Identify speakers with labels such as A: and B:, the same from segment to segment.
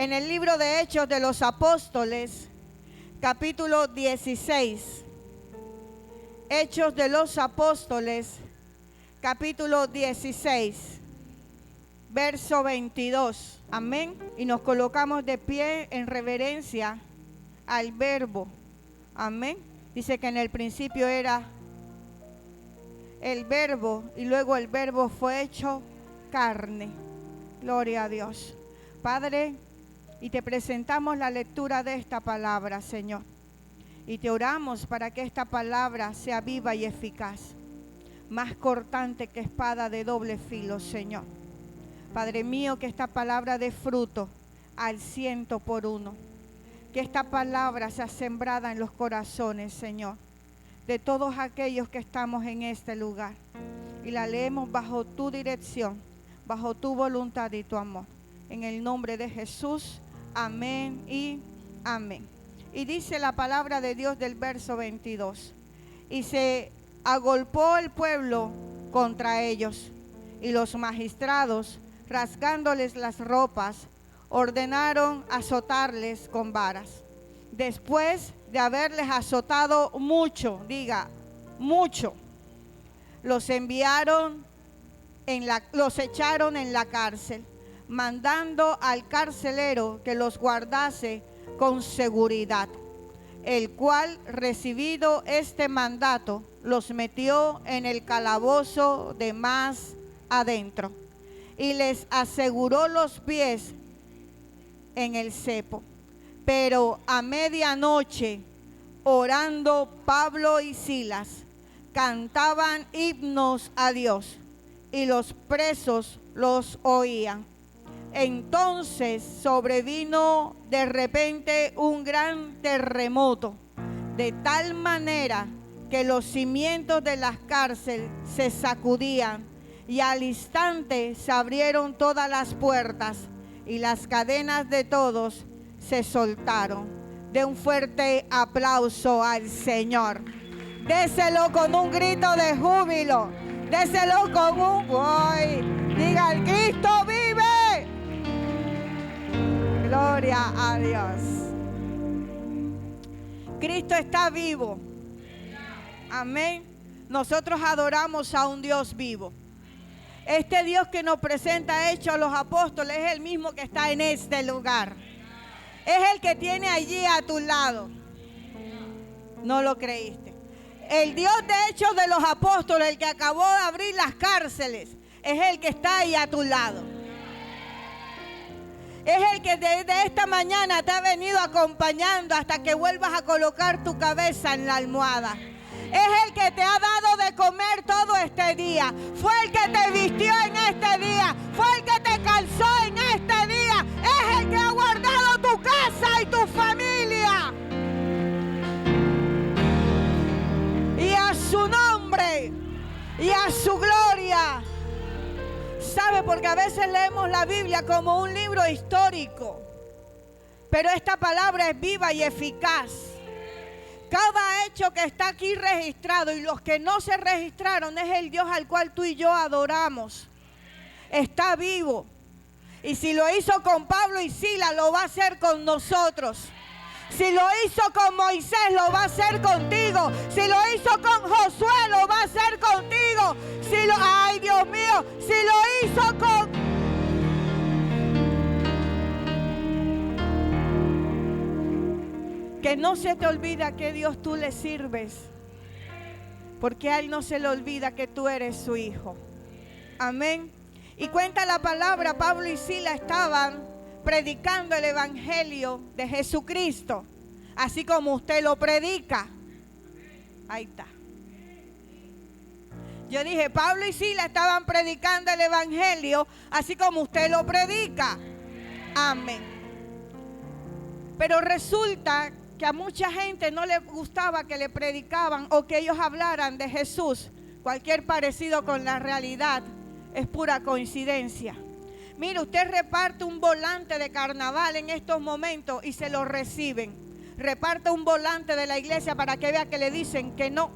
A: en el libro de Hechos de los Apóstoles, capítulo 16. Hechos de los Apóstoles, capítulo 16, verso 22. Amén. Y nos colocamos de pie en reverencia al Verbo. Amén. Dice que en el principio era el Verbo y luego el Verbo fue hecho carne. Gloria a Dios. Padre, y te presentamos la lectura de esta palabra, Señor. Y te oramos para que esta palabra sea viva y eficaz, más cortante que espada de doble filo, Señor. Padre mío, que esta palabra dé fruto al 100%. Que esta palabra sea sembrada en los corazones, Señor, de todos aquellos que estamos en este lugar. Y la leemos bajo tu dirección, bajo tu voluntad y tu amor. En el nombre de Jesús, amén y amén. Y dice la palabra de Dios del verso 22. Y se agolpó el pueblo contra ellos, y los magistrados, rasgándoles las ropas, ordenaron azotarles con varas. Después de haberles azotado mucho, diga, mucho, los echaron en la cárcel, mandando al carcelero que los guardase con seguridad, el cual, recibido este mandato, los metió en el calabozo de más adentro y les aseguró los pies en el cepo. Pero a medianoche, orando Pablo y Silas, cantaban himnos a Dios, y los presos los oían. Entonces sobrevino de repente un gran terremoto, de tal manera que los cimientos de las cárceles se sacudían, y al instante se abrieron todas las puertas, y las cadenas de todos se soltaron. De un fuerte aplauso al Señor. Déselo con un grito de júbilo. Déselo con un ¡ay! Diga, el Cristo vive. Gloria a Dios. Cristo está vivo. Amén. Nosotros adoramos a un Dios vivo. Este Dios que nos presenta hecho a los apóstoles es el mismo que está en este lugar. Es el que tiene allí a tu lado. No lo creíste. El Dios de Hechos de los Apóstoles, el que acabó de abrir las cárceles, es el que está ahí a tu lado. Es el que desde esta mañana te ha venido acompañando hasta que vuelvas a colocar tu cabeza en la almohada. Es el que te ha dado de comer todo este día. Fue el que te vistió en este día. Fue el que te calzó en este día. Es el que ha guardado tu casa y tu familia. Y a su nombre y a su gloria. ¿Sabe? Porque a veces leemos la Biblia como un libro histórico. Pero esta palabra es viva y eficaz. Cada hecho que está aquí registrado y los que no se registraron es el Dios al cual tú y yo adoramos. Está vivo. Y si lo hizo con Pablo y Silas, lo va a hacer con nosotros. Si lo hizo con Moisés, lo va a hacer contigo. Si lo hizo con Josué, lo va a hacer contigo. Ay, Dios mío, si lo hizo con... Que no se te olvida a qué Dios tú le sirves, porque a Él no se le olvida que tú eres su hijo. Amén. Y cuenta la palabra, Pablo y Silas estaban predicando el evangelio de Jesucristo, así como usted lo predica. Ahí está. Yo dije, Pablo y Silas estaban predicando el evangelio, así como usted lo predica. Amén. Pero resulta que a mucha gente no le gustaba que le predicaban o que ellos hablaran de Jesús. Cualquier parecido con la realidad es pura coincidencia. Mire, usted reparte un volante de carnaval en estos momentos y se lo reciben. Reparte un volante de la iglesia para que vea que le dicen que no.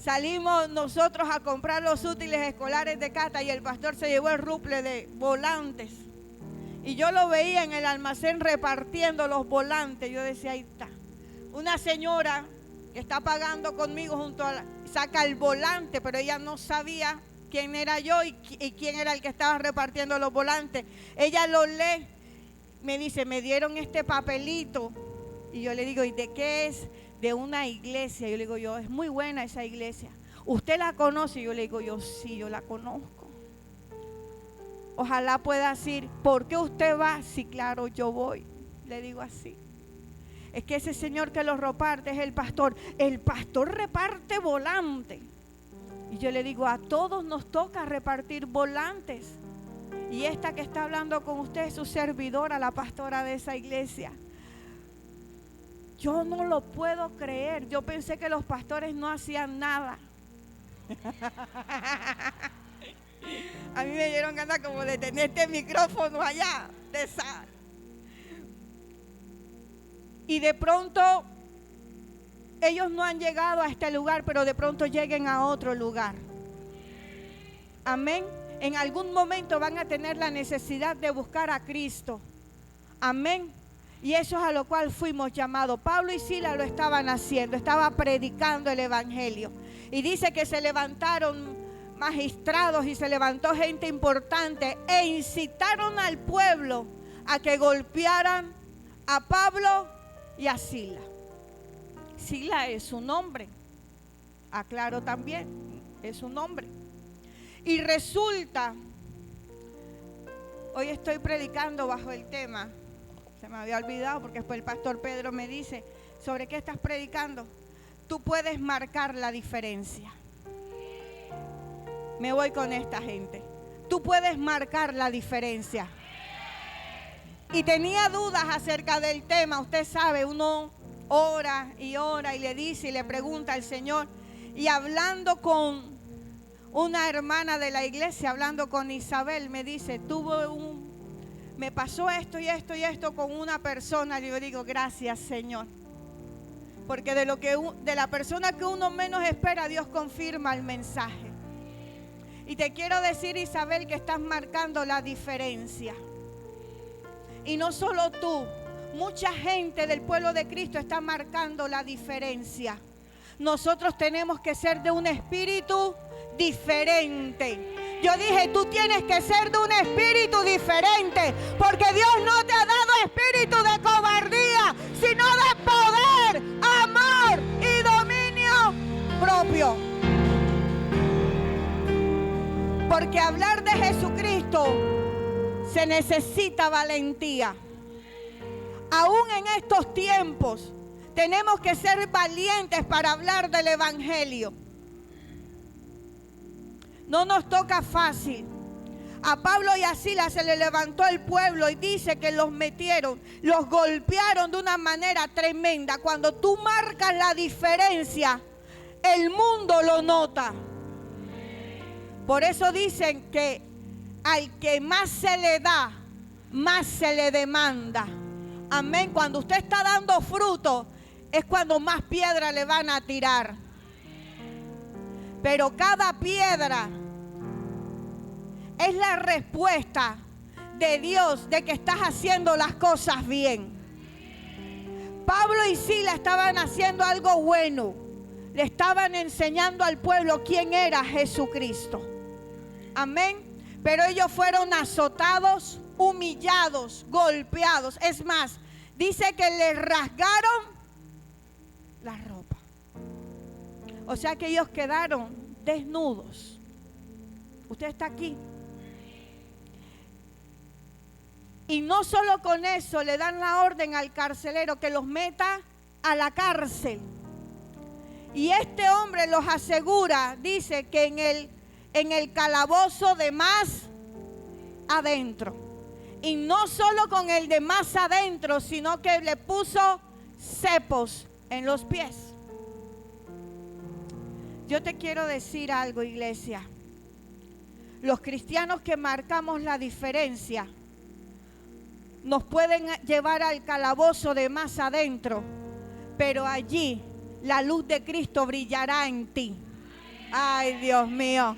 A: salimos nosotros a comprar los útiles escolares de Cata y el pastor se llevó el ruple de volantes. Y yo lo veía en el almacén repartiendo los volantes. Yo decía, ahí está. Una señora que está pagando conmigo saca el volante, pero ella no sabía quién era yo y quién era el que estaba repartiendo los volantes. Ella lo lee, me dice, me dieron este papelito. Y yo le digo, ¿y de qué es? De una iglesia. Yo le digo, es muy buena esa iglesia. ¿Usted la conoce? Yo le digo, sí, yo la conozco. Ojalá pueda decir, ¿por qué usted va? Sí, claro, yo voy. Le digo así. Es que ese señor que los reparte es el pastor. El pastor reparte volantes. Y yo le digo, a todos nos toca repartir volantes. Y esta que está hablando con usted es su servidora, la pastora de esa iglesia. Yo no lo puedo creer. Yo pensé que los pastores no hacían nada. A mí me dieron ganas como de tener este micrófono allá. Y de pronto, ellos no han llegado a este lugar, pero de pronto lleguen a otro lugar. Amén. En algún momento van a tener la necesidad de buscar a Cristo. Amén. Y eso es a lo cual fuimos llamados. Pablo y Silas lo estaban haciendo, estaba predicando el evangelio. Y dice que se levantaron magistrados y se levantó gente importante e incitaron al pueblo a que golpearan a Pablo y a Silas. Silas es su nombre, aclaro también, es su nombre. Y resulta, hoy estoy predicando bajo el tema, se me había olvidado porque después el pastor Pedro me dice, ¿sobre qué estás predicando? Tú puedes marcar la diferencia. Me voy con esta gente. Tú puedes marcar la diferencia. Y tenía dudas acerca del tema. Usted sabe, uno ora y le dice y le pregunta al Señor. Y hablando con una hermana de la iglesia, hablando con Isabel, me dice, me pasó esto y esto y esto con una persona. Y yo digo, gracias, Señor. Porque de la persona que uno menos espera, Dios confirma el mensaje. Y te quiero decir, Isabel, que estás marcando la diferencia. Y no solo tú, mucha gente del pueblo de Cristo está marcando la diferencia. Nosotros tenemos que ser de un espíritu diferente. Yo dije, tú tienes que ser de un espíritu diferente, porque Dios no te ha dado espíritu de cobardía, sino de poder, amor y dominio propio. Porque hablar de Jesucristo se necesita valentía. Aún en estos tiempos tenemos que ser valientes para hablar del evangelio. No nos toca fácil. A Pablo y a Silas se le levantó el pueblo y dice que los metieron, los golpearon de una manera tremenda. Cuando tú marcas la diferencia, el mundo lo nota. Por eso dicen que al que más se le da, más se le demanda. Amén. Cuando usted está dando fruto, es cuando más piedra le van a tirar. Pero cada piedra es la respuesta de Dios de que estás haciendo las cosas bien. Pablo y Silas estaban haciendo algo bueno. Le estaban enseñando al pueblo quién era Jesucristo. Amén. Pero ellos fueron azotados, humillados, golpeados. Es más, dice que les rasgaron la ropa. O sea que ellos quedaron desnudos. Usted está aquí. Y no solo con eso, le dan la orden al carcelero que los meta a la cárcel. Y este hombre los asegura, dice que en el calabozo de más adentro. Y no solo con el de más adentro, sino que le puso cepos en los pies. Yo te quiero decir algo, iglesia. Los cristianos que marcamos la diferencia nos pueden llevar al calabozo de más adentro, pero allí la luz de Cristo brillará en ti. Ay, Dios mío.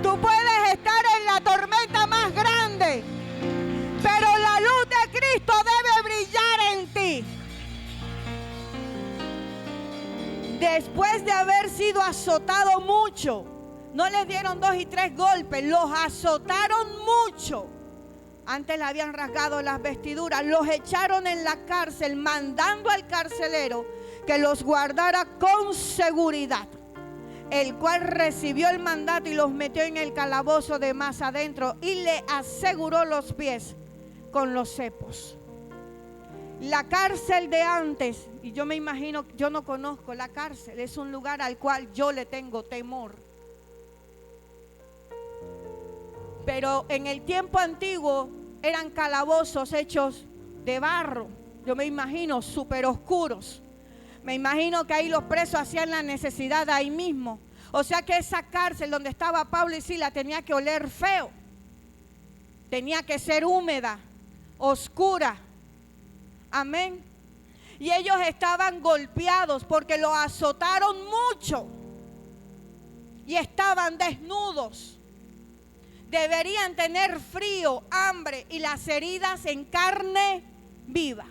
A: Tú puedes estar en la tormenta más grande, pero la luz de Cristo debe brillar en ti. Después de haber sido azotado mucho, no les dieron 2 y 3 golpes, los azotaron mucho. Antes le habían rasgado las vestiduras, los echaron en la cárcel, mandando al carcelero que los guardara con seguridad, el cual recibió el mandato y los metió en el calabozo de más adentro y le aseguró los pies con los cepos. La cárcel de antes, y yo me imagino, yo no conozco la cárcel, es un lugar al cual yo le tengo temor. Pero en el tiempo antiguo eran calabozos hechos de barro, yo me imagino súper oscuros. Me imagino que ahí los presos hacían la necesidad ahí mismo. O sea que esa cárcel donde estaba Pablo y Silas tenía que oler feo. Tenía que ser húmeda, oscura. Amén. Y ellos estaban golpeados porque los azotaron mucho. Y estaban desnudos. Deberían tener frío, hambre y las heridas en carne viva.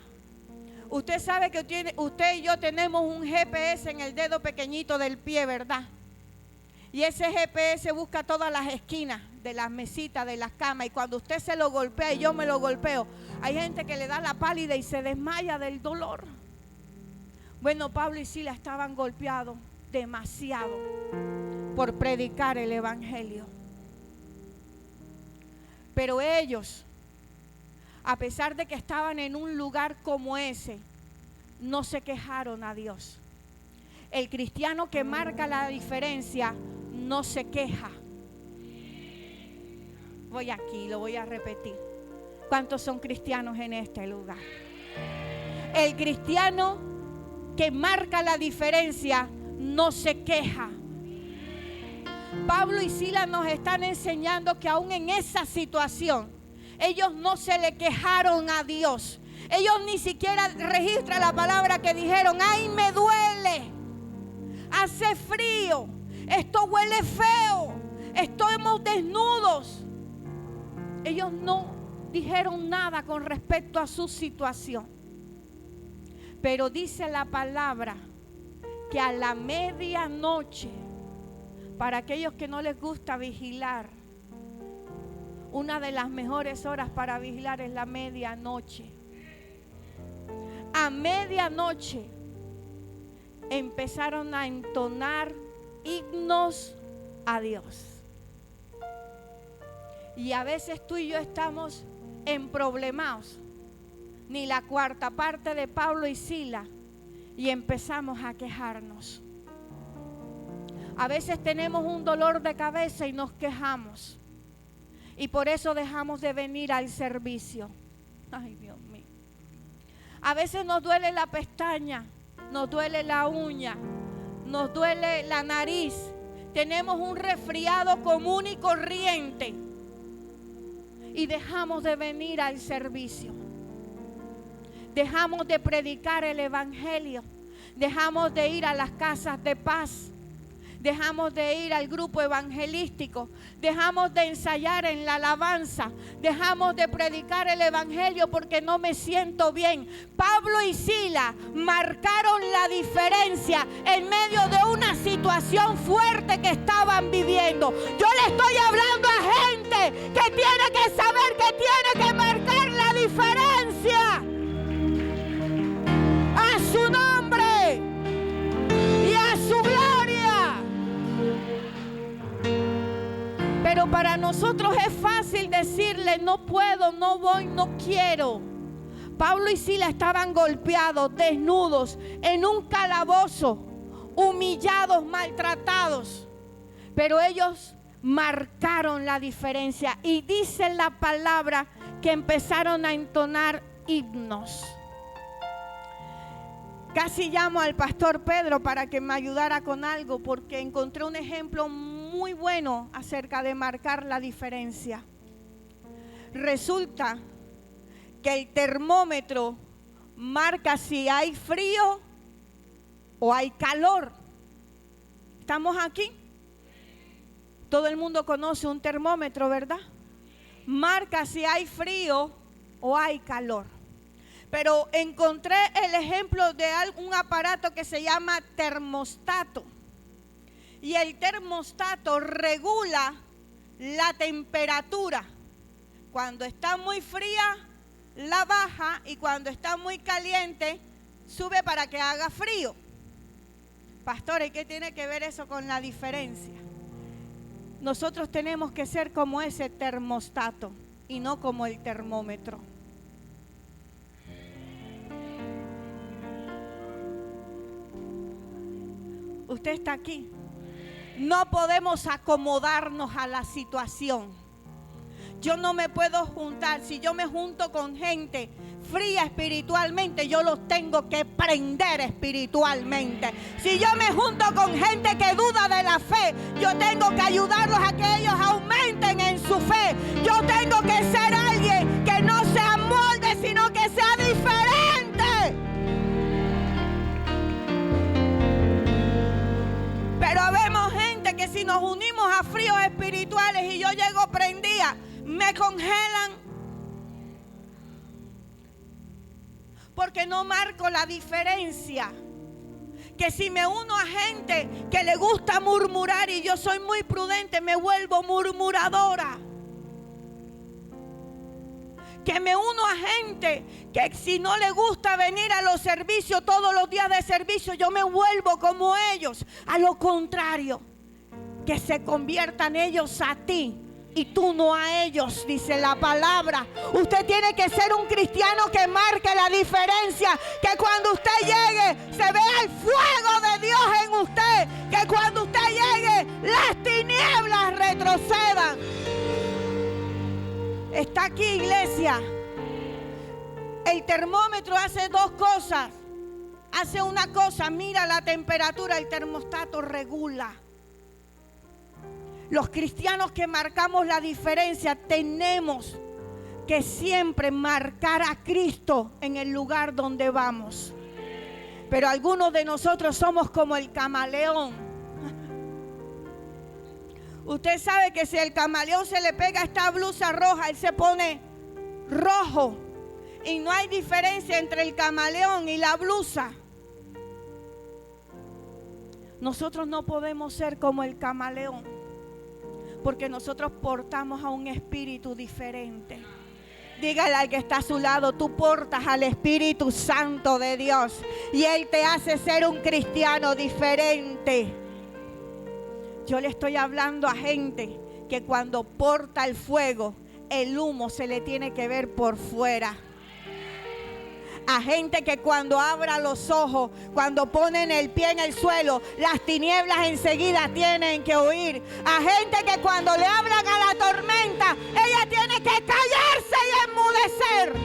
A: Usted sabe que usted y yo tenemos un GPS en el dedo pequeñito del pie, ¿verdad? Y ese GPS busca todas las esquinas de las mesitas, de las camas. Y cuando usted se lo golpea y yo me lo golpeo, hay gente que le da la pálida y se desmaya del dolor. Bueno, Pablo y Silas estaban golpeados demasiado por predicar el evangelio. Pero ellos, a pesar de que estaban en un lugar como ese, no se quejaron a Dios. El cristiano que marca la diferencia no se queja. Voy aquí, lo voy a repetir. ¿Cuántos son cristianos en este lugar? El cristiano que marca la diferencia no se queja. Pablo y Silas nos están enseñando que aún en esa situación, ellos no se le quejaron a Dios. Ellos ni siquiera registran la palabra que dijeron: ay, me duele, hace frío, esto huele feo, estamos desnudos. Ellos no dijeron nada con respecto a su situación. Pero dice la palabra que a la medianoche, para aquellos que no les gusta vigilar, una de las mejores horas para vigilar es la medianoche. A medianoche empezaron a entonar himnos a Dios. Y a veces tú y yo estamos emproblemados, ni la cuarta parte de Pablo y Silas, y empezamos a quejarnos. A veces tenemos un dolor de cabeza y nos quejamos. Y por eso dejamos de venir al servicio. Ay, Dios mío. A veces nos duele la pestaña, nos duele la uña, nos duele la nariz. Tenemos un resfriado común y corriente. Y dejamos de venir al servicio. Dejamos de predicar el evangelio. Dejamos de ir a las casas de paz. Dejamos de ir al grupo evangelístico, dejamos de ensayar en la alabanza, dejamos de predicar el evangelio porque no me siento bien. Pablo y Silas marcaron la diferencia en medio de una situación fuerte que estaban viviendo. Yo le estoy hablando a gente que tiene que saber que tiene que marcar la diferencia. A su nombre y a su gloria. Pero para nosotros es fácil decirle: no puedo, no voy, no quiero. Pablo y Silas estaban golpeados, desnudos, en un calabozo, humillados, maltratados. Pero ellos marcaron la diferencia. Y dice la palabra que empezaron a entonar himnos. Casi llamo al pastor Pedro para que me ayudara con algo, porque encontré un ejemplo muy bueno acerca de marcar la diferencia. Resulta que el termómetro marca si hay frío o hay calor. ¿Estamos aquí? Todo el mundo conoce un termómetro, ¿verdad? Marca si hay frío o hay calor. Pero encontré el ejemplo de un aparato que se llama termostato. Y el termostato regula la temperatura. Cuando está muy fría, la baja, y cuando está muy caliente, sube para que haga frío. Pastores, ¿qué tiene que ver eso con la diferencia? Nosotros tenemos que ser como ese termostato y no como el termómetro. Usted está aquí. No podemos acomodarnos a la situación. Yo no me puedo juntar. Si yo me junto con gente fría espiritualmente, yo los tengo que prender espiritualmente. Si yo me junto con gente que duda de la fe, yo tengo que ayudarlos a que ellos aumenten en su fe. Yo tengo que ser alguien que no se amolde, sino que sea diferente. Pero habemos gente que si nos unimos a fríos espirituales y yo llego prendida, me congelan. Porque no marco la diferencia. Que si me uno a gente que le gusta murmurar y yo soy muy prudente, me vuelvo murmuradora. Que me uno a gente que si no le gusta venir a los servicios todos los días de servicio, yo me vuelvo como ellos. A lo contrario, que se conviertan ellos a ti y tú no a ellos, dice la palabra. Usted tiene que ser un cristiano que marque la diferencia. Que cuando usted llegue se vea el fuego de Dios en usted. Que cuando usted llegue las tinieblas retrocedan. Está aquí, iglesia. El termómetro hace dos cosas. Hace una cosa, mira la temperatura, el termostato regula. Los cristianos que marcamos la diferencia tenemos que siempre marcar a Cristo en el lugar donde vamos. Pero algunos de nosotros somos como el camaleón. Usted sabe que si el camaleón se le pega esta blusa roja, él se pone rojo. Y no hay diferencia entre el camaleón y la blusa. Nosotros no podemos ser como el camaleón. Porque nosotros portamos a un espíritu diferente. Dígale al que está a su lado, tú portas al Espíritu Santo de Dios. Y Él te hace ser un cristiano diferente. Yo le estoy hablando a gente que cuando porta el fuego, el humo se le tiene que ver por fuera. A gente que cuando abra los ojos, cuando ponen el pie en el suelo, las tinieblas enseguida tienen que huir. A gente que cuando le hablan a la tormenta, ella tiene que callarse y enmudecer.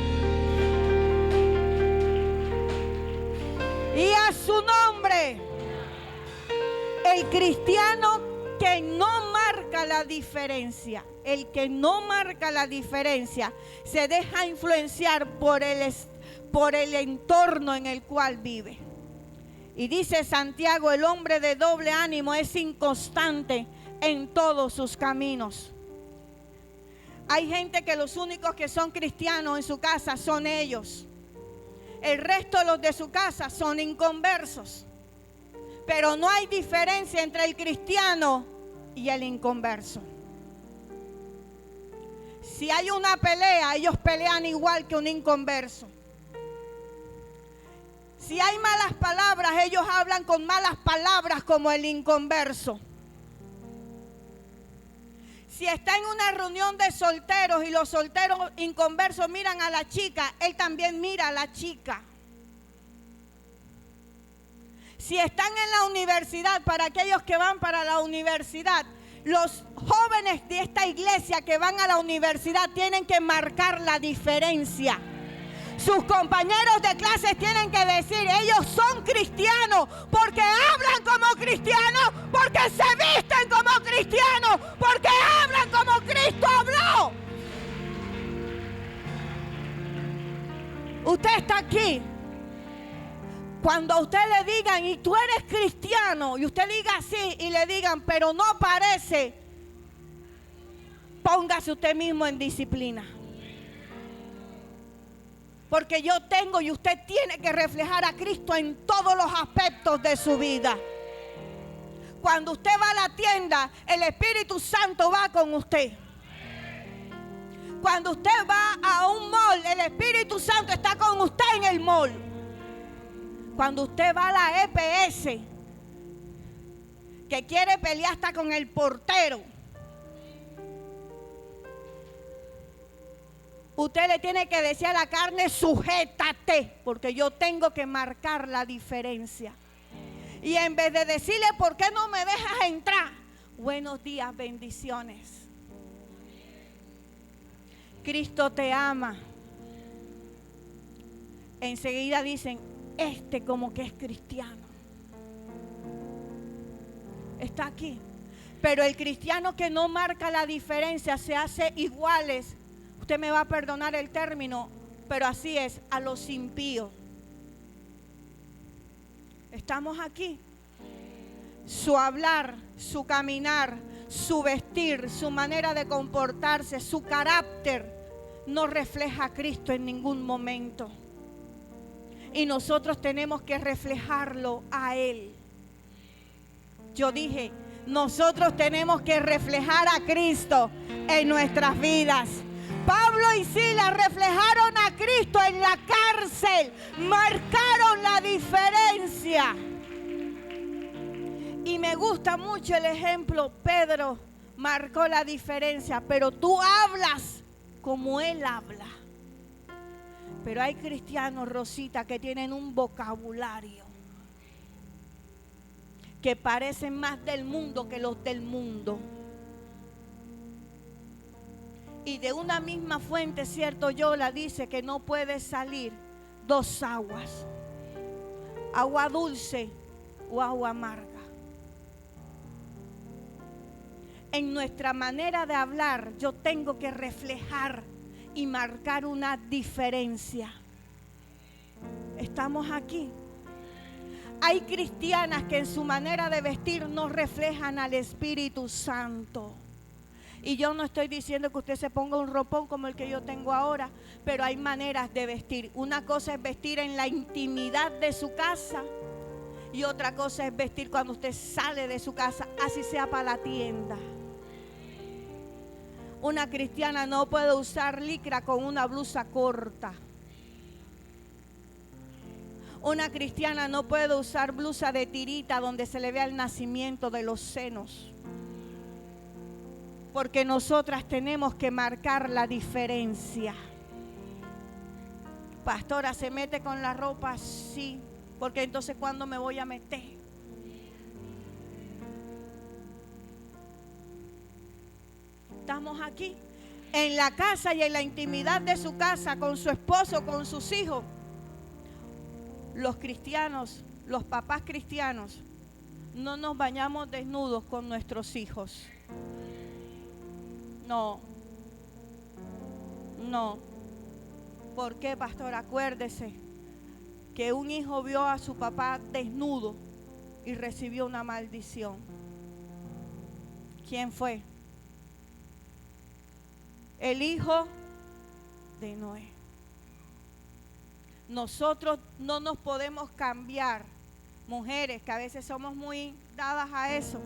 A: Y a su nombre, el cristiano que no marca la diferencia, el que no marca la diferencia, se deja influenciar por el entorno en el cual vive. Y dice Santiago, el hombre de doble ánimo es inconstante en todos sus caminos. Hay gente que los únicos que son cristianos en su casa son ellos. El resto de los de su casa son inconversos. Pero no hay diferencia entre el cristiano y el inconverso. Si hay una pelea, ellos pelean igual que un inconverso. Si hay malas palabras, ellos hablan con malas palabras como el inconverso. Si está en una reunión de solteros y los solteros inconversos miran a la chica, él también mira a la chica. Si están en la universidad, para aquellos que van para la universidad, los jóvenes de esta iglesia que van a la universidad tienen que marcar la diferencia. Sus compañeros de clases tienen que decir, ellos son cristianos porque hablan como cristianos, porque se visten como cristianos, porque hablan como Cristo habló. Usted está aquí. Cuando a usted le digan, y tú eres cristiano, y usted diga sí, y le digan, pero no parece, póngase usted mismo en disciplina. Porque yo tengo y usted tiene que reflejar a Cristo en todos los aspectos de su vida. Cuando usted va a la tienda, el Espíritu Santo va con usted. Cuando usted va a un mall, el Espíritu Santo está con usted en el mall. Cuando usted va a la EPS, que quiere pelear hasta con el portero, usted le tiene que decir a la carne, sujétate, porque yo tengo que marcar la diferencia. Y en vez de decirle, ¿por qué no me dejas entrar? Buenos días, bendiciones. Cristo te ama. Enseguida dicen, como que es cristiano. Está aquí. Pero el cristiano que no marca la diferencia se hace iguales. Usted me va a perdonar el término, pero así es, a los impíos. Estamos aquí. Su hablar, su caminar, su vestir, su manera de comportarse, su carácter no refleja a Cristo en ningún momento. Y nosotros tenemos que reflejarlo a Él. Yo dije, nosotros tenemos que reflejar a Cristo en nuestras vidas. Pablo y Silas reflejaron a Cristo en la cárcel, marcaron la diferencia. Y me gusta mucho el ejemplo, Pedro marcó la diferencia, pero tú hablas como él habla. Pero hay cristianos, Rosita, que tienen un vocabulario que parecen más del mundo que los del mundo. Y de una misma fuente, cierto, Yola dice que no puede salir dos aguas, agua dulce o agua amarga. En nuestra manera de hablar, yo tengo que reflejar y marcar una diferencia. Estamos aquí. Hay cristianas que en su manera de vestir no reflejan al Espíritu Santo. Y yo no estoy diciendo que usted se ponga un ropón como el que yo tengo ahora, pero hay maneras de vestir. Una cosa es vestir en la intimidad de su casa y otra cosa es vestir cuando usted sale de su casa, así sea para la tienda. Una cristiana no puede usar licra con una blusa corta. Una cristiana no puede usar blusa de tirita donde se le vea el nacimiento de los senos. Porque nosotras tenemos que marcar la diferencia. Pastora, ¿se mete con la ropa? Sí. Porque entonces, ¿cuándo me voy a meter? Estamos aquí, en la casa y en la intimidad de su casa, con su esposo, con sus hijos. Los cristianos, los papás cristianos, no nos bañamos desnudos con nuestros hijos. No. ¿Por qué, pastor? Acuérdese que un hijo vio a su papá desnudo y recibió una maldición. ¿Quién fue? El hijo de Noé. Nosotros no nos podemos cambiar, mujeres que a veces somos muy dadas a eso,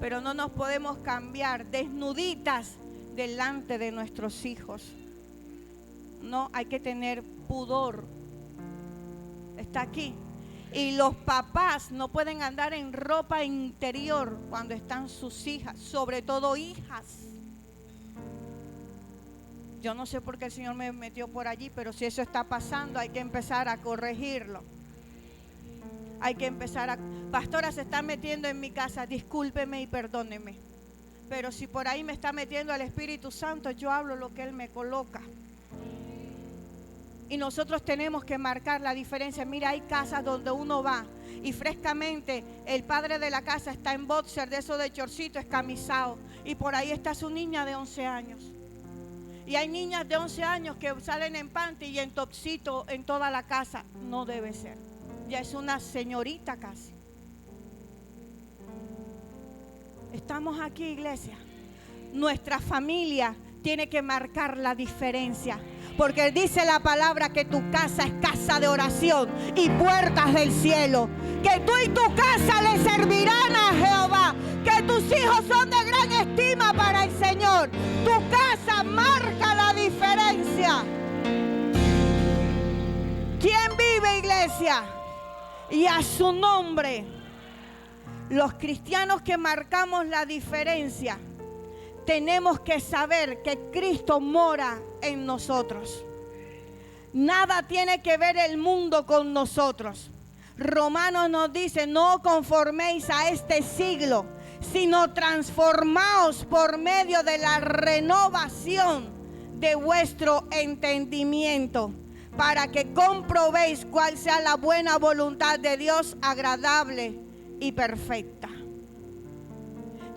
A: pero no nos podemos cambiar desnuditas delante de nuestros hijos. No, hay que tener pudor. Está aquí. Y los papás no pueden andar en ropa interior cuando están sus hijas, sobre todo hijas. Yo no sé por qué el Señor me metió por allí, pero si eso está pasando, hay que empezar a corregirlo. Hay que empezar a... Pastora, se está metiendo en mi casa, discúlpeme y perdóneme. Pero si por ahí me está metiendo el Espíritu Santo, yo hablo lo que Él me coloca. Y nosotros tenemos que marcar la diferencia. Mira, hay casas donde uno va y frescamente el padre de la casa está en boxer, de eso de chorcito, escamisado. Y por ahí está su niña de 11 años. Y hay niñas de 11 años que salen en panty y en topsito en toda la casa. No debe ser. Ya es una señorita casi. Estamos aquí, iglesia. nuestra familia tiene que marcar la diferencia. Porque dice la palabra que tu casa es casa de oración y puertas del cielo. Que tú y tu casa le servirán a Jehová. Que tus hijos son de gran estima para el Señor. Tu casa marca la diferencia. ¿Quién vive, iglesia? Y a su nombre. Los cristianos que marcamos la diferencia, tenemos que saber que Cristo mora en nosotros. Nada tiene que ver el mundo con nosotros. Romanos nos dice: no conforméis a este siglo, sino transformaos por medio de la renovación de vuestro entendimiento, para que comprobéis cuál sea la buena voluntad de Dios, agradable y perfecta.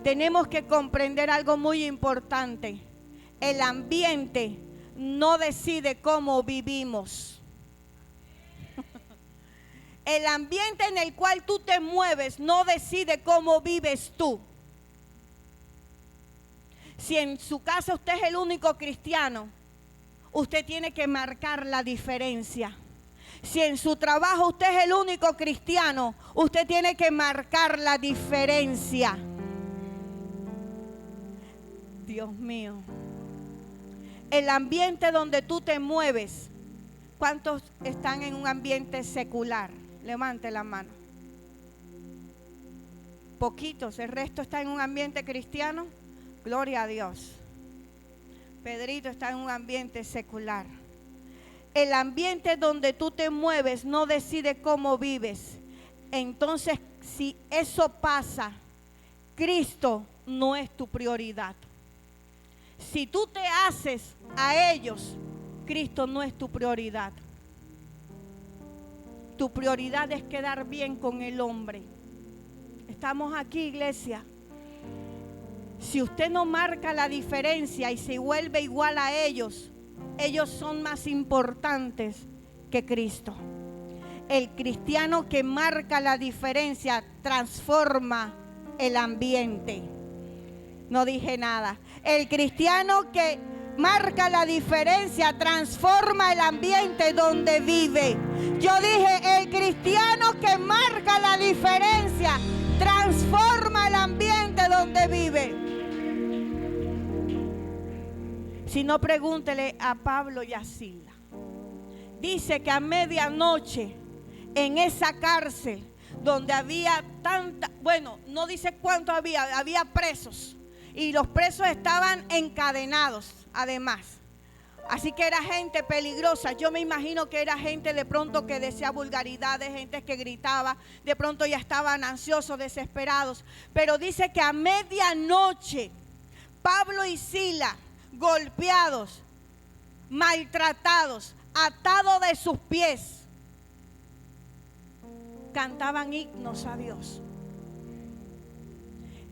A: Tenemos que comprender algo muy importante. El ambiente no decide cómo vivimos. El ambiente en el cual tú te mueves no decide cómo vives tú. Si en su casa usted es el único cristiano, usted tiene que marcar la diferencia. Si en su trabajo usted es el único cristiano, usted tiene que marcar la diferencia. Dios mío. El ambiente donde tú te mueves. ¿Cuántos están en un ambiente secular? Levante la mano. Poquitos. ¿El resto está en un ambiente cristiano? Gloria a Dios. Pedrito está en un ambiente secular. El ambiente donde tú te mueves no decide cómo vives. Entonces, si eso pasa, Cristo no es tu prioridad. Si tú te haces a ellos, Cristo no es tu prioridad. Tu prioridad es quedar bien con el hombre. Estamos aquí, iglesia. Si usted no marca la diferencia y se vuelve igual a ellos, ellos son más importantes que Cristo. El cristiano que marca la diferencia transforma el ambiente. No dije nada. El cristiano que marca la diferencia transforma el ambiente donde vive. Yo dije, el cristiano que marca la diferencia transforma el ambiente donde vive. Si no, pregúntele a Pablo y a Sila. Dice que a medianoche en esa cárcel donde había tanta, bueno, no dice cuánto había presos. Y los presos estaban encadenados, además. Así que era gente peligrosa. Yo me imagino que era gente de pronto que decía vulgaridades, gente que gritaba. De pronto ya estaban ansiosos, desesperados. Pero dice que a medianoche, Pablo y Sila, golpeados, maltratados, atados de sus pies, cantaban himnos a Dios.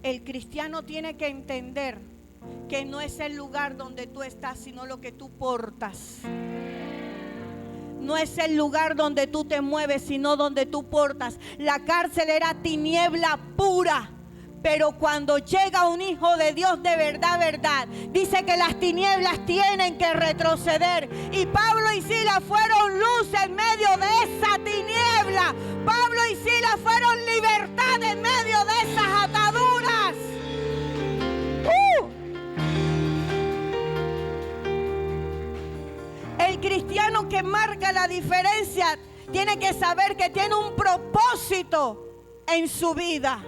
A: El cristiano tiene que entender que no es el lugar donde tú estás, sino lo que tú portas. No es el lugar donde tú te mueves, sino donde tú portas. La cárcel era tiniebla pura. Pero cuando llega un hijo de Dios de verdad, verdad, dice que las tinieblas tienen que retroceder. Y Pablo y Sila fueron luz en medio de esa tiniebla. Pablo y Sila fueron libertad en medio de esas ataduras. El cristiano que marca la diferencia tiene que saber que tiene un propósito en su vida.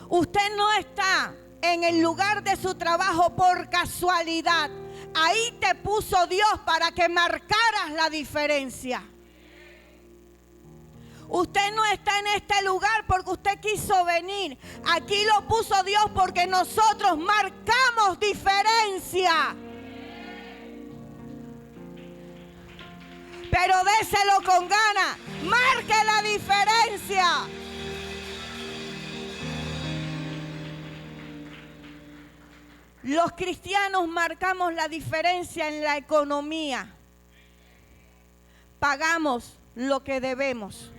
A: Usted no está en el lugar de su trabajo por casualidad. Ahí te puso Dios para que marcaras la diferencia. Usted no está en este lugar porque usted quiso venir. Aquí lo puso Dios porque nosotros marcamos diferencia. Pero déselo con ganas. Marque la diferencia. Los cristianos marcamos la diferencia en la economía. Pagamos lo que debemos.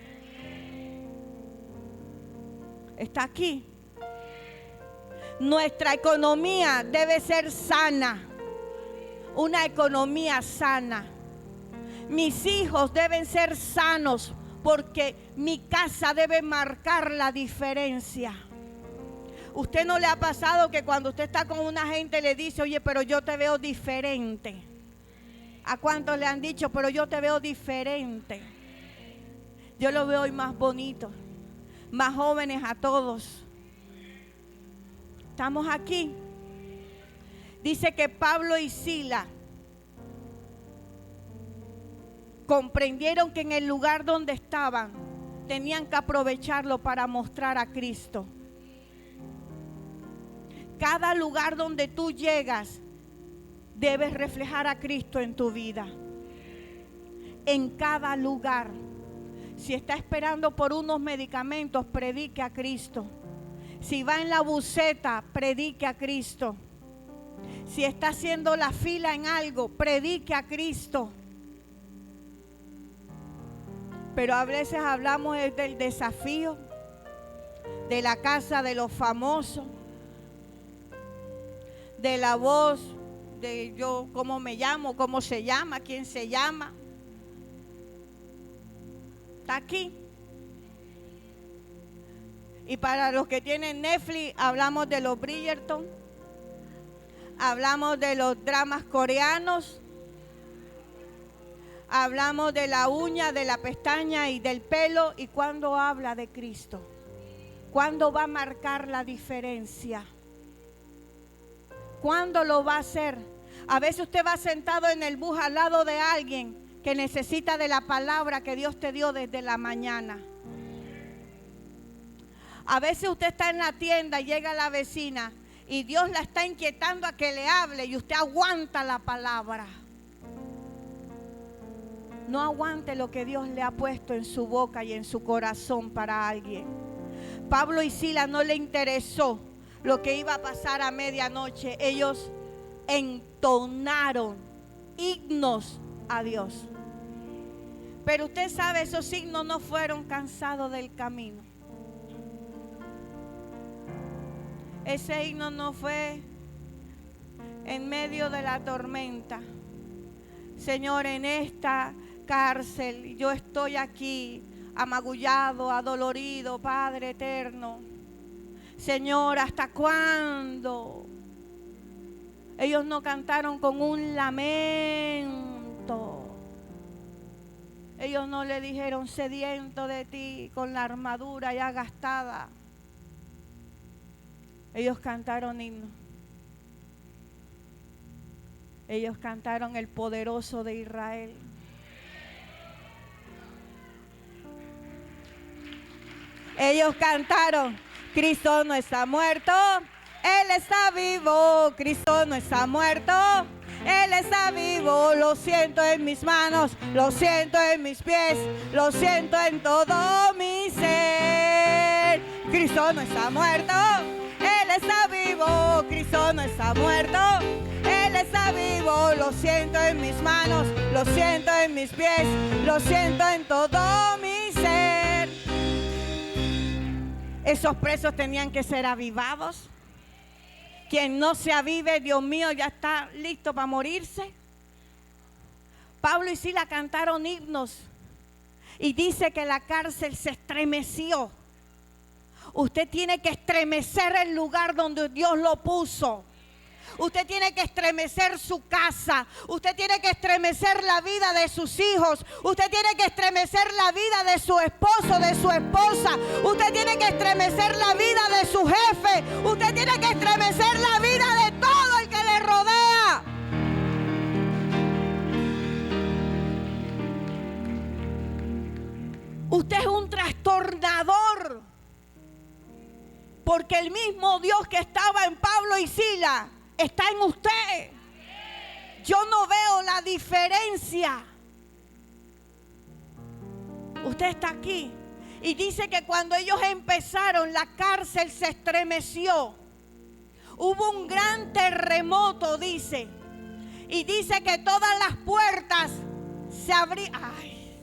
A: ¿Está aquí? Nuestra economía debe ser sana. Una economía sana. Mis hijos deben ser sanos porque mi casa debe marcar la diferencia. ¿Usted no le ha pasado que cuando usted está con una gente le dice, oye, pero yo te veo diferente? ¿A cuántos le han dicho, pero yo te veo diferente? Yo lo veo hoy más bonito, más jóvenes a todos. Estamos aquí. Dice que Pablo y Silas comprendieron que en el lugar donde estaban tenían que aprovecharlo para mostrar a Cristo. Cada lugar donde tú llegas debes reflejar a Cristo en tu vida. En cada lugar. Si está esperando por unos medicamentos, predique a Cristo. Si va en la buseta, predique a Cristo. Si está haciendo la fila en algo, predique a Cristo. Pero a veces hablamos del desafío, de la casa de los famosos, de la voz, de yo, cómo me llamo, cómo se llama, quién se llama. Está aquí. Y para los que tienen Netflix, hablamos de los Bridgerton, hablamos de los dramas coreanos, hablamos de la uña, de la pestaña y del pelo. ¿Y cuándo habla de Cristo? ¿Cuándo va a marcar la diferencia? ¿Cuándo lo va a hacer? A veces usted va sentado en el bus al lado de alguien que necesita de la palabra que Dios te dio desde la mañana. A veces usted está en la tienda y llega la vecina y Dios la está inquietando a que le hable y usted aguanta la palabra. No aguante lo que Dios le ha puesto en su boca y en su corazón para alguien. Pablo y Silas no le interesó lo que iba a pasar a medianoche. Ellos entonaron himnos a Dios. Pero usted sabe, esos himnos no fueron cansados del camino. Ese himno no fue en medio de la tormenta. Señor, en esta cárcel yo estoy aquí amagullado, adolorido, Padre eterno. Señor, ¿hasta cuándo? Ellos no cantaron con un lamento. Ellos no le dijeron sediento de ti con la armadura ya gastada. Ellos cantaron himno. Ellos cantaron el poderoso de Israel. Ellos cantaron, Cristo no está muerto, Él está vivo. Cristo no está muerto, Él está vivo. Lo siento en mis manos, lo siento en mis pies, lo siento en todo mi ser. Cristo no está muerto, Él está vivo. Cristo no está muerto, Él está vivo. Lo siento en mis manos, lo siento en mis pies, lo siento en todo mi ser. Esos presos tenían que ser avivados. Quien no se avive, Dios mío, ya está listo para morirse. Pablo y Silas cantaron himnos y dice que la cárcel se estremeció. Usted tiene que estremecer el lugar donde Dios lo puso. Usted tiene que estremecer su casa. Usted tiene que estremecer la vida de sus hijos. Usted tiene que estremecer la vida de su esposo, de su esposa. Usted tiene que estremecer la vida de su jefe. Usted tiene que estremecer la vida de todo el que le rodea. Usted es un trastornador. Porque el mismo Dios que estaba en Pablo y Silas está en usted. Yo no veo la diferencia. Usted está aquí. Y dice que cuando ellos empezaron, la cárcel se estremeció. Hubo un gran terremoto, dice. Y dice que todas las puertas se abrieron. Ay,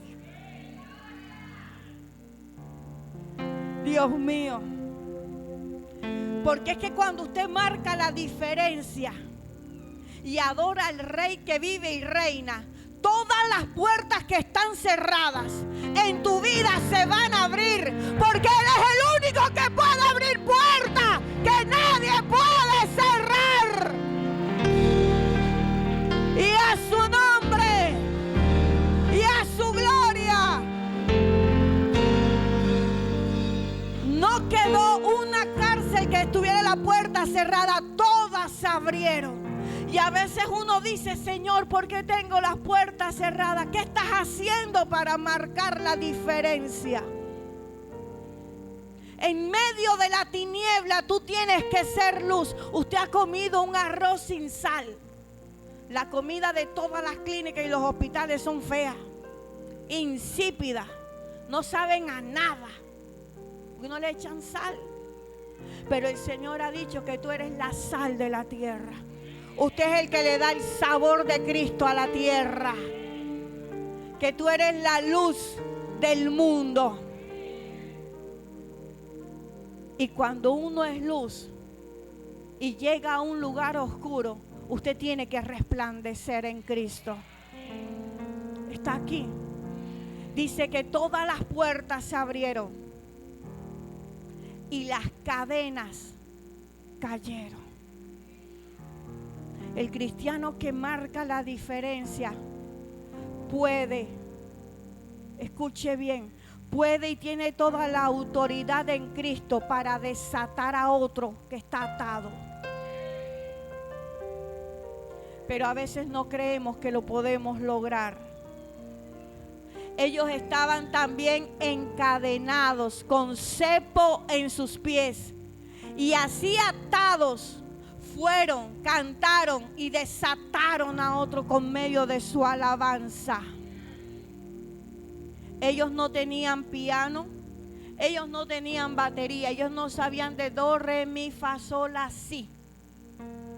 A: Dios mío. Porque es que cuando usted marca la diferencia y adora al Rey que vive y reina, todas las puertas que están cerradas en tu vida se van a abrir, porque Él es el único que puede abrir puertas que nadie puede cerrar. Y a su nombre y a su gloria. No quedó una cárcel que estuviera la puerta cerrada, todas se abrieron. Y a veces uno dice: Señor, ¿por qué tengo las puertas cerradas? ¿Qué estás haciendo para marcar la diferencia? En medio de la tiniebla tú tienes que ser luz. Usted ha comido un arroz sin sal. La comida de todas las clínicas y los hospitales son feas, insípidas, no saben a nada, porque no le echan sal. Pero el Señor ha dicho que tú eres la sal de la tierra. Usted es el que le da el sabor de Cristo a la tierra. Que tú eres la luz del mundo. Y cuando uno es luz y llega a un lugar oscuro, usted tiene que resplandecer en Cristo. Está aquí. Dice que todas las puertas se abrieron y las cadenas cayeron. El cristiano que marca la diferencia puede, escuche bien, puede y tiene toda la autoridad en Cristo para desatar a otro que está atado. Pero a veces no creemos que lo podemos lograr. Ellos estaban también encadenados con cepo en sus pies y así atados fueron, cantaron y desataron a otro con medio de su alabanza. Ellos no tenían piano, ellos no tenían batería, ellos no sabían de do, re, mi, fa, sol, la, si.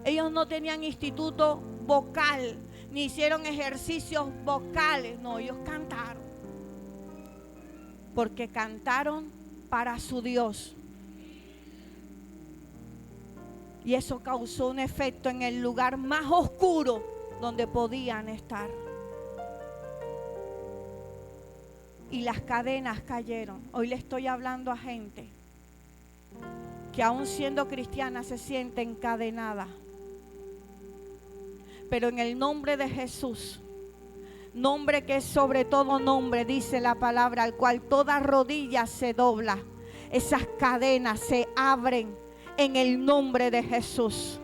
A: Ellos no tenían instituto vocal, ni hicieron ejercicios vocales. No, ellos cantaron. Porque cantaron para su Dios. Y eso causó un efecto en el lugar más oscuro donde podían estar. Y las cadenas cayeron. Hoy le estoy hablando a gente que aún siendo cristiana se siente encadenada. Pero en el nombre de Jesús, nombre que es sobre todo nombre, dice la palabra, al cual toda rodilla se dobla, esas cadenas se abren en el nombre de Jesús.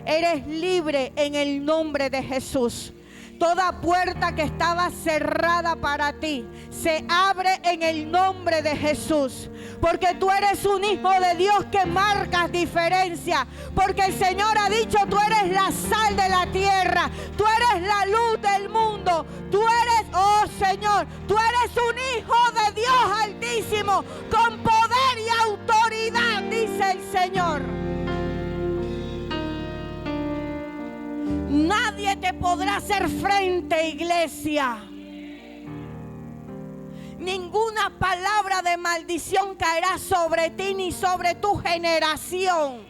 A: Eres libre en el nombre de Jesús. Toda puerta que estaba cerrada para ti se abre en el nombre de Jesús. Porque tú eres un hijo de Dios que marcas diferencia. Porque el Señor ha dicho: tú eres la sal de la tierra. Tú eres la luz del mundo. Tú eres, oh Señor, tú eres un hijo de Dios Altísimo, con poder y autoridad, dice el Señor. Nadie te podrá hacer frente, iglesia. Ninguna palabra de maldición caerá sobre ti ni sobre tu generación.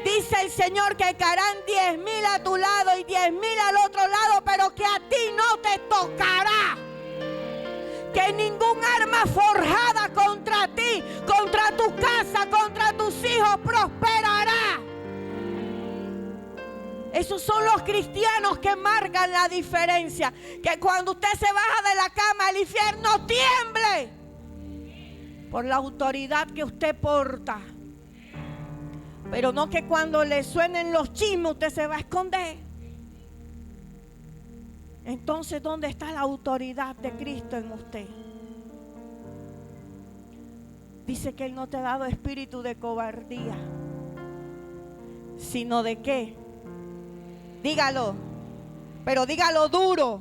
A: Dice el Señor que caerán 10,000 a tu lado y 10,000 al otro lado, pero que a ti no te tocará. Que ningún arma forjada contra ti, contra tu casa, contra tus hijos prosperará. Esos son los cristianos que marcan la diferencia. Que cuando usted se baja de la cama, el infierno tiemble por la autoridad que usted porta. Pero no que cuando le suenen los chismes usted se va a esconder. Entonces, ¿dónde está la autoridad de Cristo en usted? Dice que Él no te ha dado espíritu de cobardía, sino de ¿qué? Dígalo, pero dígalo duro.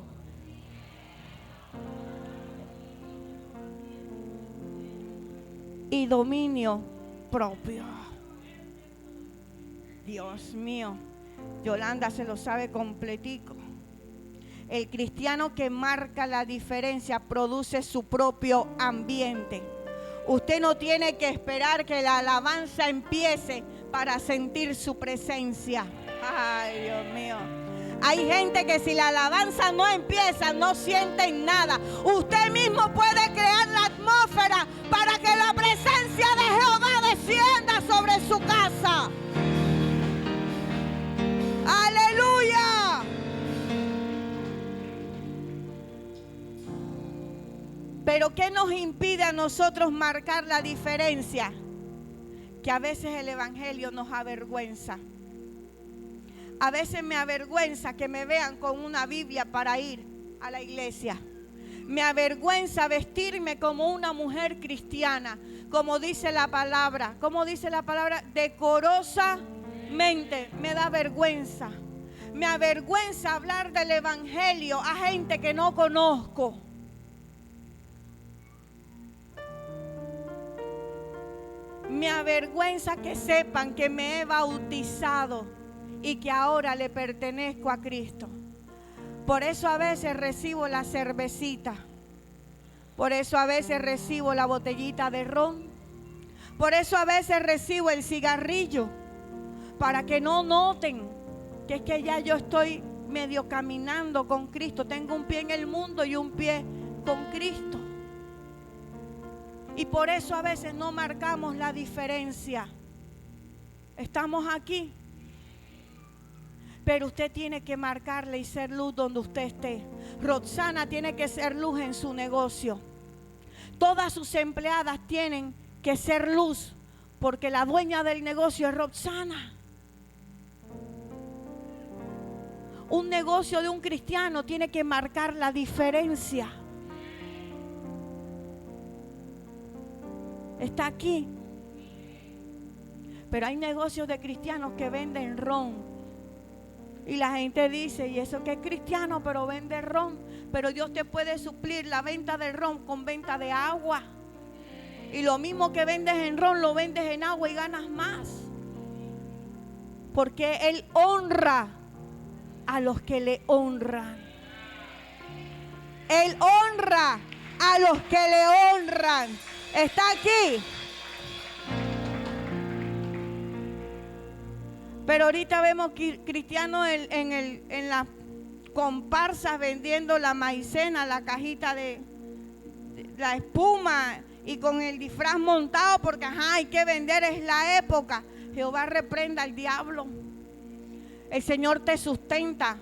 A: Y dominio propio. Dios mío, Yolanda se lo sabe completico. El cristiano que marca la diferencia produce su propio ambiente. Usted no tiene que esperar que la alabanza empiece para sentir su presencia. Ay, Dios mío. Hay gente que si la alabanza no empieza, no sienten nada. Usted mismo puede crear la atmósfera para que la presencia de Jehová descienda sobre su casa. ¡Aleluya! Pero ¿qué nos impide a nosotros marcar la diferencia? Que a veces el evangelio nos avergüenza. A veces me avergüenza que me vean con una Biblia para ir a la iglesia. Me avergüenza vestirme como una mujer cristiana, como dice la palabra. ¿Cómo dice la palabra? Decorosamente. Me da vergüenza. Me avergüenza hablar del evangelio a gente que no conozco. Me avergüenza que sepan que me he bautizado y que ahora le pertenezco a Cristo. Por eso a veces recibo la cervecita. Por eso a veces recibo la botellita de ron. Por eso a veces recibo el cigarrillo. Para que no noten que es que ya yo estoy medio caminando con Cristo. Tengo un pie en el mundo y un pie con Cristo. Y por eso a veces no marcamos la diferencia. Estamos aquí. Pero usted tiene que marcarle y ser luz donde usted esté. Roxana tiene que ser luz en su negocio. Todas sus empleadas tienen que ser luz, porque la dueña del negocio es Roxana. Un negocio de un cristiano tiene que marcar la diferencia. Está aquí. Pero hay negocios de cristianos que venden ron. Y la gente dice, y eso que es cristiano, pero vende ron. Pero Dios te puede suplir la venta del ron con venta de agua. Y lo mismo que vendes en ron, lo vendes en agua y ganas más. Porque Él honra a los que le honran. Él honra a los que le honran. Está aquí. Pero ahorita vemos cristianos en las comparsas vendiendo la maicena, la cajita de la espuma y con el disfraz montado porque hay que vender, es la época. Jehová reprenda al diablo. El Señor te sustenta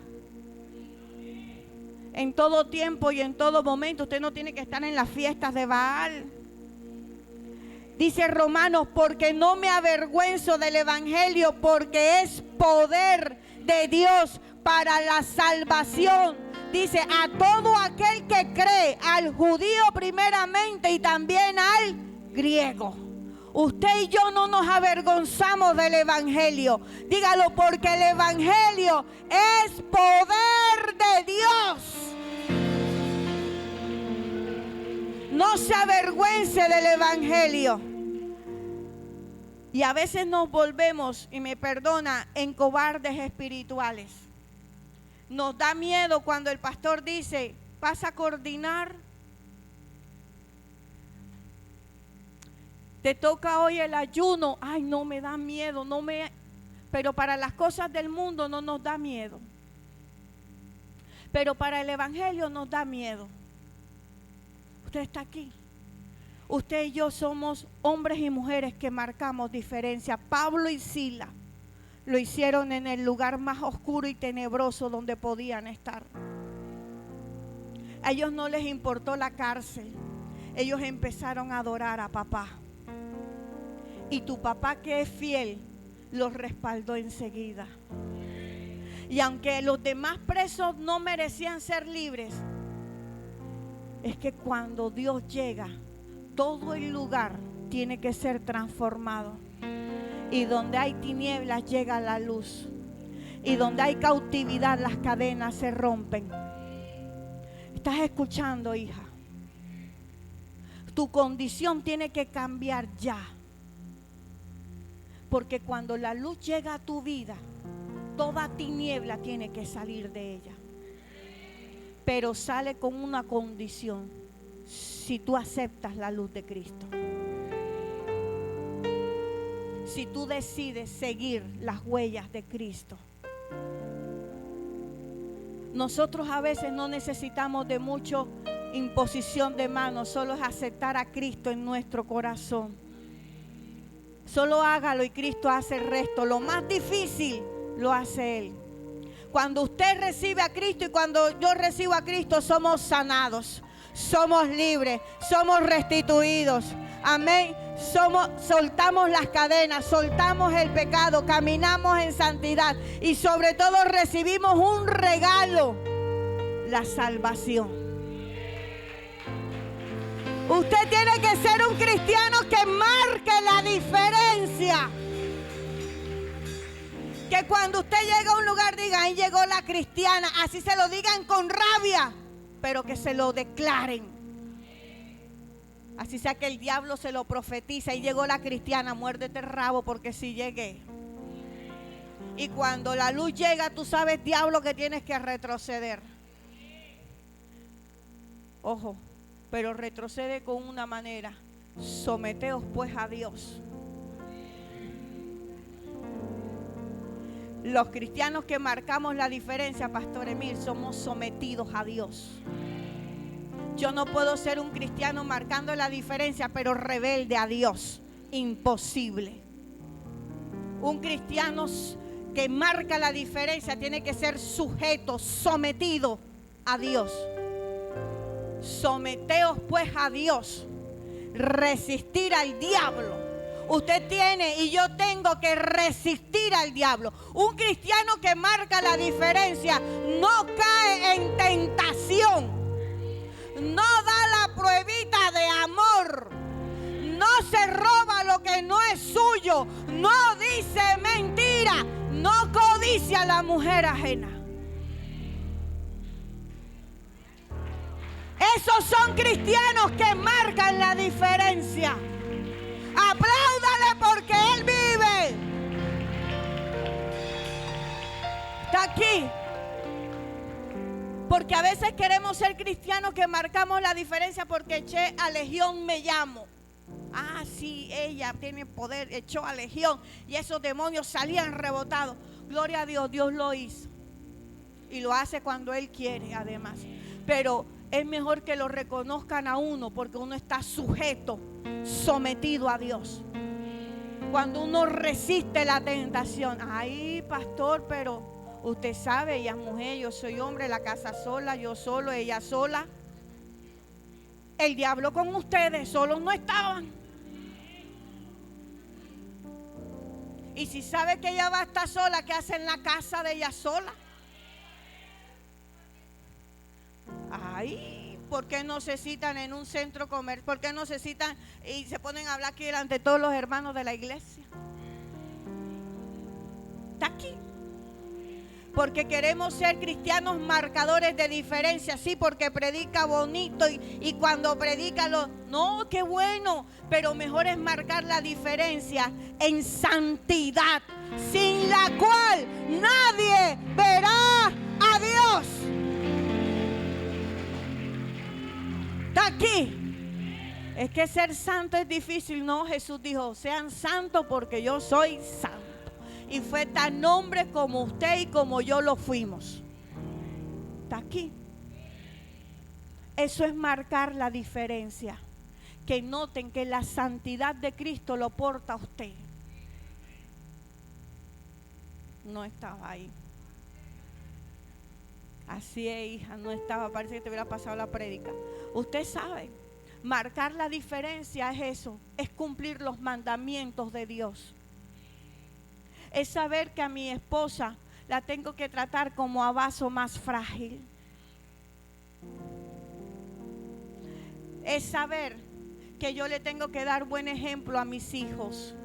A: en todo tiempo y en todo momento. Usted no tiene que estar en las fiestas de Baal. Dice Romanos, porque no me avergüenzo del evangelio, porque es poder de Dios para la salvación. Dice, a todo aquel que cree, al judío primeramente y también al griego. Usted y yo no nos avergonzamos del evangelio. Dígalo, porque el evangelio es poder de Dios. No se avergüence del evangelio. Y a veces nos volvemos, y me perdona, en cobardes espirituales. Nos da miedo cuando el pastor dice, vas a coordinar. Te toca hoy el ayuno. Ay, no, me da miedo, pero para las cosas del mundo no nos da miedo. Pero para el evangelio nos da miedo. Usted está aquí. Usted y yo somos hombres y mujeres que marcamos diferencia. Pablo y Sila lo hicieron en el lugar más oscuro y tenebroso donde podían estar. A ellos no les importó la cárcel. Ellos empezaron a adorar a papá. Y tu papá, que es fiel, los respaldó enseguida. Y aunque los demás presos no merecían ser libres, es que cuando Dios llega, todo el lugar tiene que ser transformado. Y donde hay tinieblas llega la luz. Y donde hay cautividad las cadenas se rompen. ¿Estás escuchando, hija? Tu condición tiene que cambiar ya. Porque cuando la luz llega a tu vida, toda tiniebla tiene que salir de ella. Pero sale con una condición: si tú aceptas la luz de Cristo. si tú decides seguir las huellas de Cristo. Nosotros a veces no necesitamos de mucho imposición de manos, solo es aceptar a Cristo en nuestro corazón. Solo hágalo y Cristo hace el resto. Lo más difícil lo hace Él. Cuando usted recibe a Cristo y cuando yo recibo a Cristo, somos sanados, somos libres, somos restituidos. Amén. Soltamos las cadenas, soltamos el pecado, caminamos en santidad y sobre todo recibimos un regalo, la salvación. Usted tiene que ser un cristiano que marque la diferencia. Que cuando usted llega a un lugar diga, ahí llegó la cristiana, así se lo digan con rabia, pero que se lo declaren. Así sea que el diablo se lo profetiza, y llegó la cristiana, muérdete el rabo porque sí llegué. Y cuando la luz llega, tú sabes, diablo, que tienes que retroceder. Ojo, pero retrocede con una manera. Someteos pues a Dios. Los cristianos que marcamos la diferencia, Pastor Emil, somos sometidos a Dios. Yo no puedo ser un cristiano marcando la diferencia, pero rebelde a Dios. Imposible. Un cristiano que marca la diferencia tiene que ser sujeto, sometido a Dios. Someteos pues a Dios. Resistir al diablo. Usted tiene y yo tengo que resistir al diablo. Un cristiano que marca la diferencia no cae en tentación. No da la pruebita de amor. No se roba lo que no es suyo. No dice mentira. No codicia a la mujer ajena. Esos son cristianos que marcan la diferencia. Apláudale porque Él vive. Está aquí. Porque a veces queremos ser cristianos que marcamos la diferencia porque eché a legión me llamo. Ah, sí, ella tiene poder, echó a legión y esos demonios salían rebotados. Gloria a Dios, Dios lo hizo. Y lo hace cuando Él quiere, además. Pero es mejor que lo reconozcan a uno porque uno está sujeto, sometido a Dios. Cuando uno resiste la tentación, ay, pastor, pero usted sabe, ella es mujer, yo soy hombre, la casa sola, yo solo, ella sola. El diablo con ustedes, solos no estaban. Y si sabe que ella va a estar sola, ¿qué hace en la casa de ella sola? Ay, ¿por qué no se citan en un centro comercial? ¿Por qué no se citan y se ponen a hablar aquí delante de todos los hermanos de la iglesia? Está aquí. Porque queremos ser cristianos marcadores de diferencia, sí, porque predica bonito y cuando predica no, qué bueno, pero mejor es marcar la diferencia en santidad, sin la cual nadie verá a Dios. Está aquí. Es que ser santo es difícil, no, Jesús dijo, sean santos porque yo soy santo. Y fue tan hombre como usted y como yo lo fuimos. Está aquí. Eso es marcar la diferencia. Que noten que la santidad de Cristo lo porta a usted. No estaba ahí. Así es, hija, no estaba. Parece que te hubiera pasado la prédica. Usted sabe, marcar la diferencia es eso. Es cumplir los mandamientos de Dios. Es saber que a mi esposa la tengo que tratar como a vaso más frágil. Es saber que yo le tengo que dar buen ejemplo a mis hijos.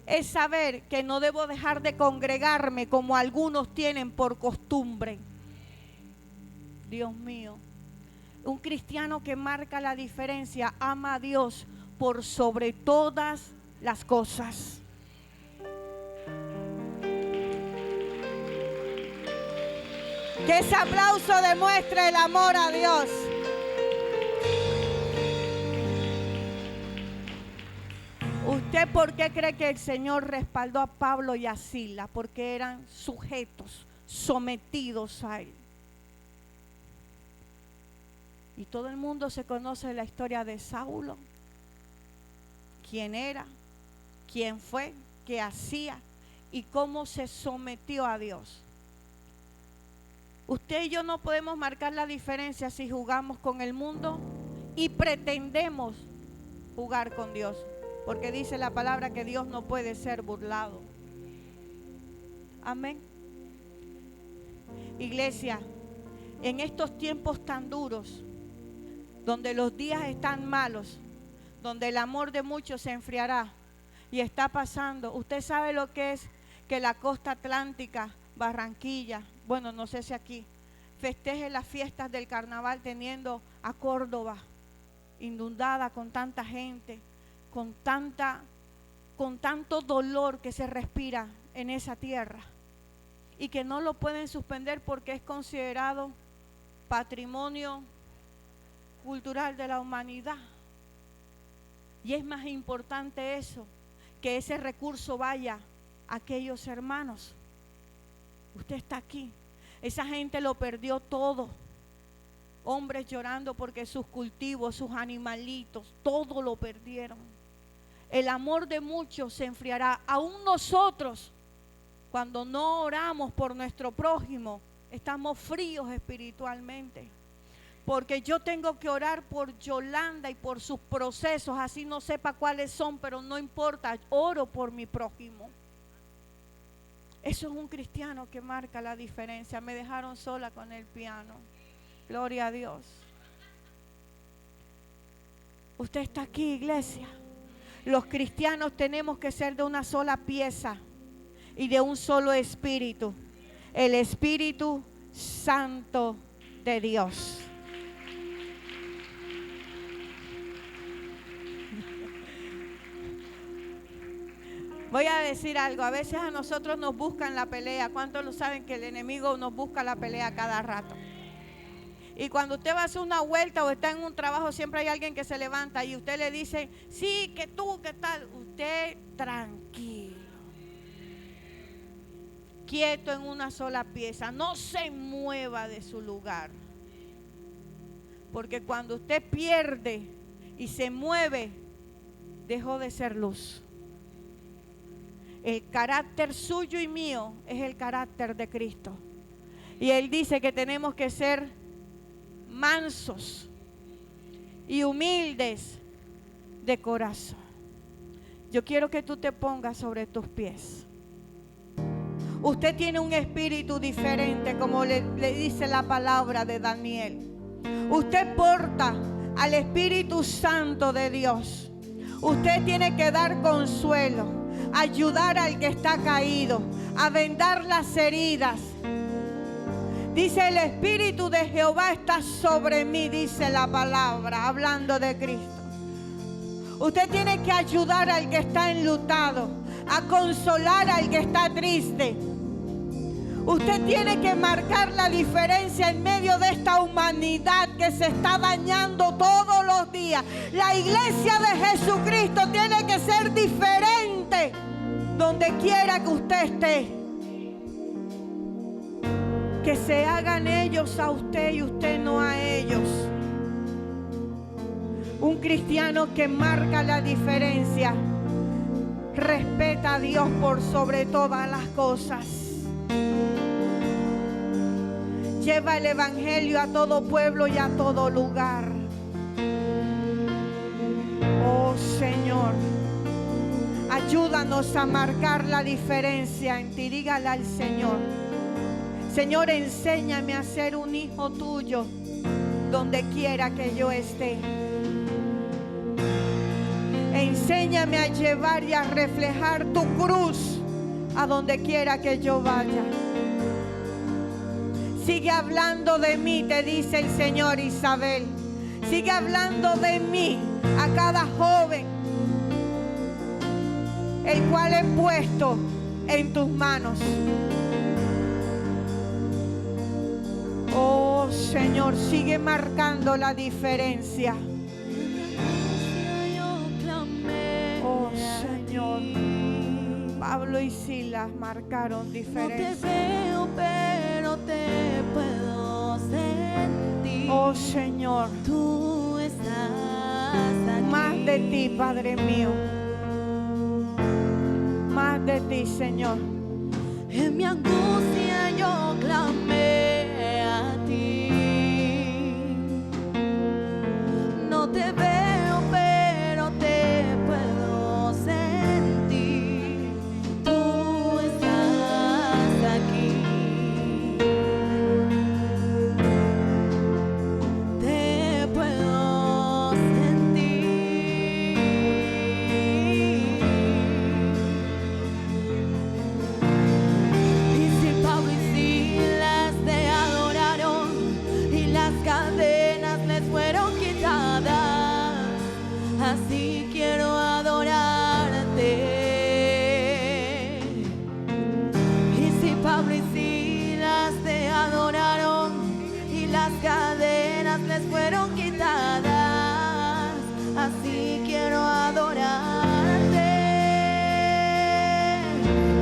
A: Es saber que no debo dejar de congregarme como algunos tienen por costumbre. Dios mío, un cristiano que marca la diferencia ama a Dios por sobre todas las cosas. Que ese aplauso demuestre el amor a Dios. ¿Usted por qué cree que el Señor respaldó a Pablo y a Silas? Porque eran sujetos, sometidos a Él. Y todo el mundo se conoce la historia de Saulo. Quién era, quién fue, qué hacía y cómo se sometió a Dios. Usted y yo no podemos marcar la diferencia si jugamos con el mundo y pretendemos jugar con Dios, porque dice la palabra que Dios no puede ser burlado. Amén. Iglesia, en estos tiempos tan duros, donde los días están malos, donde el amor de muchos se enfriará y está pasando, usted sabe lo que es que la costa atlántica, Barranquilla, bueno, no sé si aquí, festeje las fiestas del carnaval teniendo a Córdoba inundada con tanta gente, con tanto dolor que se respira en esa tierra y que no lo pueden suspender porque es considerado patrimonio cultural de la humanidad. Y es más importante eso, que ese recurso vaya a aquellos hermanos. Usted está aquí, esa gente lo perdió todo. Hombres llorando porque sus cultivos, sus animalitos, todo lo perdieron. El amor de muchos se enfriará. Aún nosotros, cuando no oramos por nuestro prójimo, estamos fríos espiritualmente. Porque yo tengo que orar por Yolanda y por sus procesos, así no sepa cuáles son, pero no importa, oro por mi prójimo. Eso es un cristiano que marca la diferencia. Me dejaron sola con el piano. Gloria a Dios. Usted está aquí, iglesia. Los cristianos tenemos que ser de una sola pieza y de un solo espíritu. El Espíritu Santo de Dios. Voy a decir algo, a veces a nosotros nos buscan la pelea. ¿Cuántos lo saben que el enemigo nos busca la pelea cada rato? Y cuando usted va a hacer una vuelta o está en un trabajo, siempre hay alguien que se levanta y usted le dice, sí, que tú, ¿qué tal? Usted tranquilo, quieto en una sola pieza, no se mueva de su lugar. Porque cuando usted pierde y se mueve, dejó de ser luz. El carácter suyo y mío es el carácter de Cristo. Y Él dice que tenemos que ser mansos y humildes de corazón. Yo quiero que tú te pongas sobre tus pies. Usted tiene un espíritu diferente, como le dice la palabra de Daniel. Usted porta al Espíritu Santo de Dios. Usted tiene que dar consuelo, ayudar al que está caído, a vendar las heridas. Dice, el Espíritu de Jehová está sobre mí, dice la palabra, hablando de Cristo. Usted tiene que ayudar al que está enlutado, a consolar al que está triste. Usted tiene que marcar la diferencia en medio de esta humanidad que se está dañando todos los días. La iglesia de Jesucristo tiene que ser diferente donde quiera que usted esté. Que se hagan ellos a usted y usted no a ellos. Un cristiano que marca la diferencia respeta a Dios por sobre todas las cosas. Lleva el evangelio a todo pueblo y a todo lugar. Oh Señor, ayúdanos a marcar la diferencia en ti. Dígale al Señor: Señor, enséñame a ser un hijo tuyo donde quiera que yo esté. Enséñame a llevar y a reflejar tu cruz a donde quiera que yo vaya. Sigue hablando de mí, te dice el Señor, Isabel. Sigue hablando de mí a cada joven, el cual he puesto en tus manos. Oh Señor, sigue marcando la diferencia. Oh Señor. Pablo y Silas marcaron
B: No
A: diferencia.
B: te veo, pero te puedo sentir.
A: Oh Señor,
B: Tú estás aquí.
A: más de ti, Padre mío. Más de ti, Señor.
B: En mi angustia yo clamé a ti. No te veo, pero te puedo sentir. Tú estás aquí. Te puedo sentir. Y si Pablo y Silas te adoraron y las cadenas les fueron quitadas, así quiero adorarte. Y si Pablo y Silas te adoraron y las cadenas les fueron quitadas, así quiero adorarte.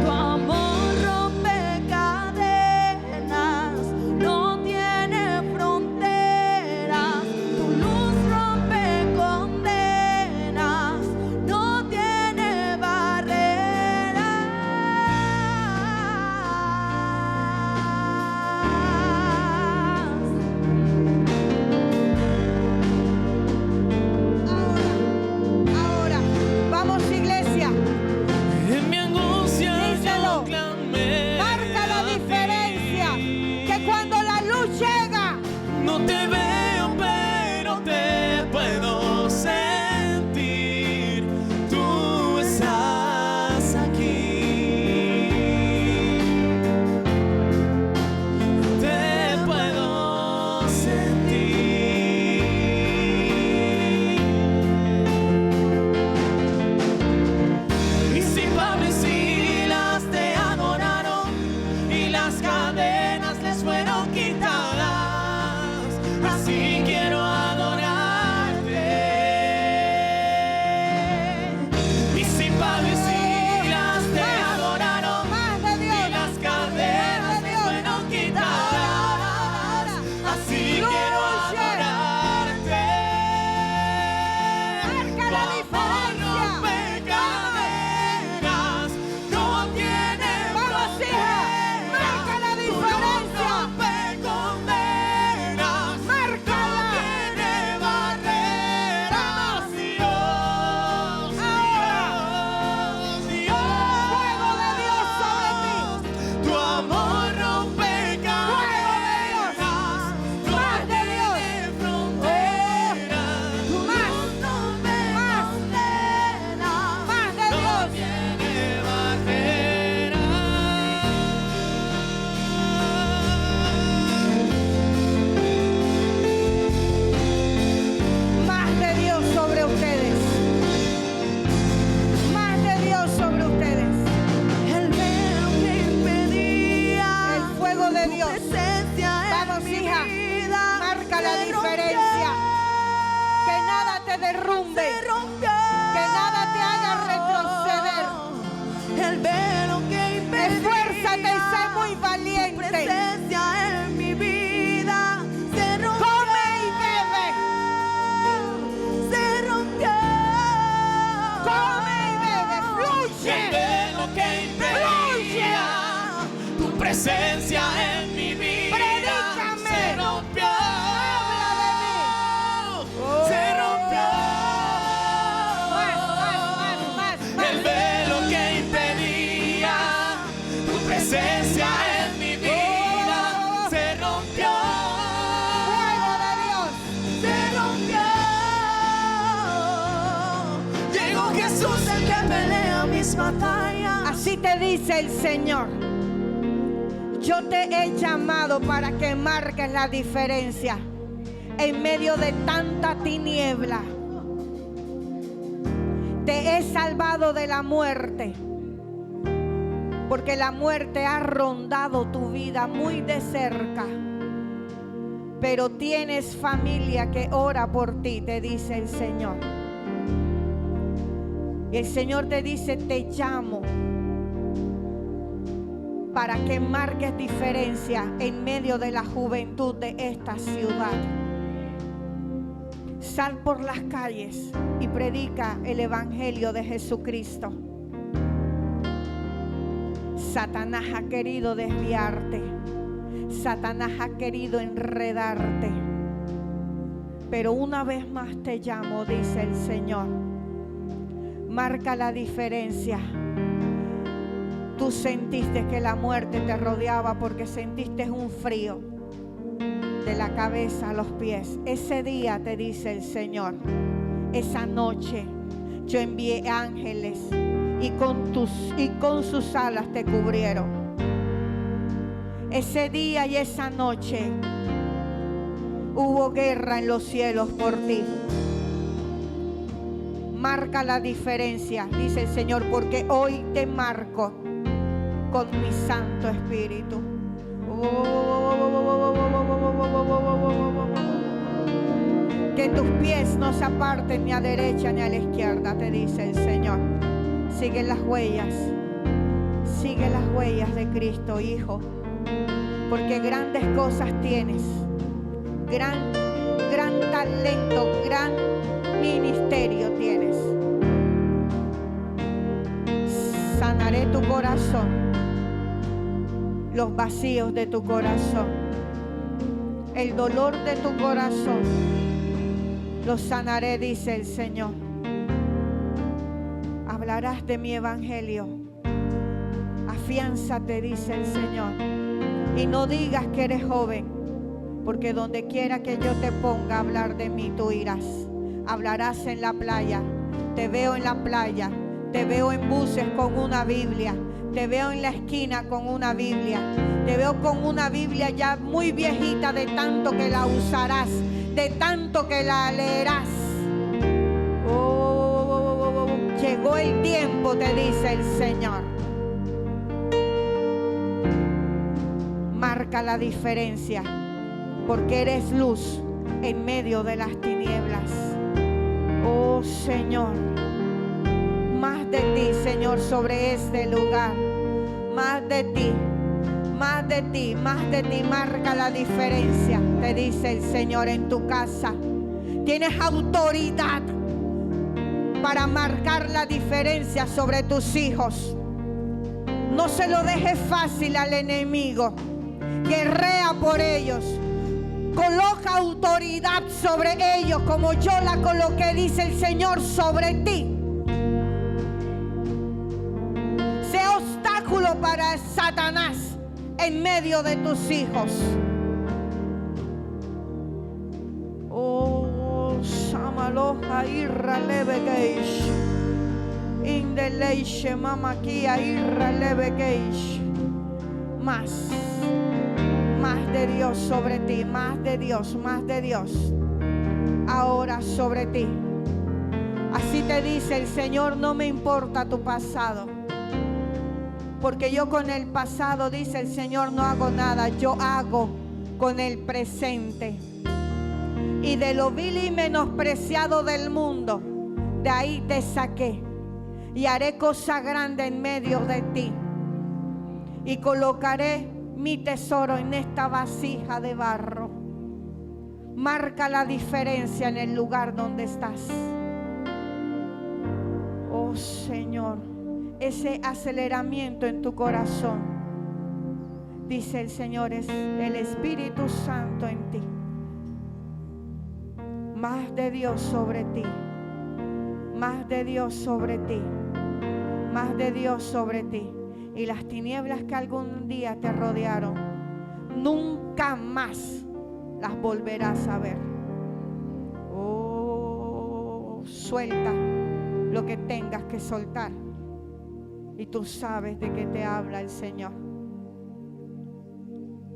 B: Tu amor rompe cadenas, no tiene fronteras. Tu luz rompe condenas, no tiene
A: Ahora, vamos iglesia.
C: En mi angustia
A: Díselo.
C: yo clamé
A: Marca la
C: a ti.
A: diferencia. Que cuando la luz llega,
C: No te veo, pero te puedo sentir. Tú estás aquí. Te puedo sentir. Y si Pablo y Silas te adoraron y las cadenas les fueron quitadas, así quiero adorarte. Y si Pablo y Silas te adoraron
A: más de
C: y
A: Dios.
C: las cadenas les fueron quitadas, así quiero adorarte.
A: Marca la diferencia.
C: Rompe cadenas, no tiene
A: Vamos, hija, marca la diferencia.
C: rompe condenas,
A: Márcala.
C: no tiene barreras. Dios, Dios, Dios,
A: Fuego de Dios sobre ti.
C: tu amor rompe cadenas, no
A: Más de Dios.
C: tiene fronteras. Tu
A: Más.
C: luz rompe
A: Más.
C: condenas,
A: Más de
C: no
A: Dios.
C: tiene barreras.
A: Más de Dios sobre ustedes. Más de Dios sobre ustedes.
B: el velo que impedía
A: El fuego de
B: tu
A: Dios.
B: presencia en
A: Vamos,
B: mi
A: hija.
B: vida.
A: Marca la
B: Se
A: diferencia. Que nada te derrumbe.
B: Se rompió.
A: Que nada te haga retroceder.
B: El velo que impedía
A: Esfuérzate y sé muy
B: tu
A: valiente.
B: presencia en mi vida. Se rompió.
A: Come y bebe.
B: Se rompió.
A: Come y bebe.
C: El
A: Fluye.
C: velo que impedía tu presencia en mi vida
A: Predícame.
C: se rompió.
A: Habla de mí.
C: Se rompió.
A: Más.
C: El velo que impedía tu presencia en mi vida se rompió.
A: Fuego de Dios.
B: Se rompió. Llegó Jesús el que pelea mis batallas.
A: Así te dice el Señor. Yo te he llamado para que marques la diferencia en medio de tanta tiniebla. Te he salvado de la muerte, porque la muerte ha rondado tu vida muy de cerca. Pero tienes familia que ora por ti, te dice el Señor. Y el Señor te dice, te llamo para que marques diferencia en medio de la juventud de esta ciudad. Sal por las calles y predica el evangelio de Jesucristo. Satanás ha querido desviarte. Satanás ha querido enredarte. Pero una vez más te llamo, dice el Señor. Marca la diferencia. Tú sentiste que la muerte te rodeaba porque sentiste un frío de la cabeza a los pies. Ese día, te dice el Señor, esa noche yo envié ángeles y con sus alas te cubrieron. Ese día y esa noche hubo guerra en los cielos por ti. Marca la diferencia, dice el Señor, porque hoy te marco con mi Santo Espíritu. Que tus pies no se aparten ni a derecha ni a la izquierda, te dice el Señor. Sigue las huellas de Cristo, hijo, porque grandes cosas tienes, gran talento, gran ministerio tienes. Sanaré tu corazón, los vacíos de tu corazón, el dolor de tu corazón, lo sanaré, dice el Señor. Hablarás de mi evangelio. Afiánzate, dice el Señor, y no digas que eres joven, porque donde quiera que yo te ponga a hablar de mí, tú irás. Hablarás en la playa. Te veo en la playa. Te veo en buses con una Biblia. Te veo en la esquina con una Biblia. Te veo con una Biblia ya muy viejita, de tanto que la usarás, de tanto que la leerás. Llegó el tiempo, te dice el Señor. Marca la diferencia, porque eres luz en medio de las tinieblas. Oh Señor, más de ti, Señor, sobre este lugar. Más de ti, más de ti, más de ti. Marca la diferencia, te dice el Señor, en tu casa. Tienes autoridad para marcar la diferencia sobre tus hijos. No se lo dejes fácil al enemigo. Guerrea por ellos. Coloca autoridad sobre ellos como yo la coloqué, dice el Señor, sobre ti. Sé obstáculo para Satanás en medio de tus hijos. Oh, Samaloja irra levegeish. Indeleiche mamaquia irra levegeish. Más de Dios sobre ti, más de Dios, más de Dios. Ahora sobre ti. Así te dice el Señor, no me importa tu pasado, porque yo con el pasado, dice el Señor, no hago nada. Yo hago con el presente. Y de lo vil y menospreciado del mundo, de ahí te saqué, y haré cosa grande en medio de ti, y colocaré mi tesoro en esta vasija de barro. Marca la diferencia en el lugar donde estás. Oh Señor, ese aceleramiento en tu corazón, dice el Señor, es el Espíritu Santo en ti. Más de Dios sobre ti, más de Dios sobre ti, más de Dios sobre ti. Y las tinieblas que algún día te rodearon, nunca más las volverás a ver. Oh, suelta lo que tengas que soltar. Y tú sabes de qué te habla el Señor.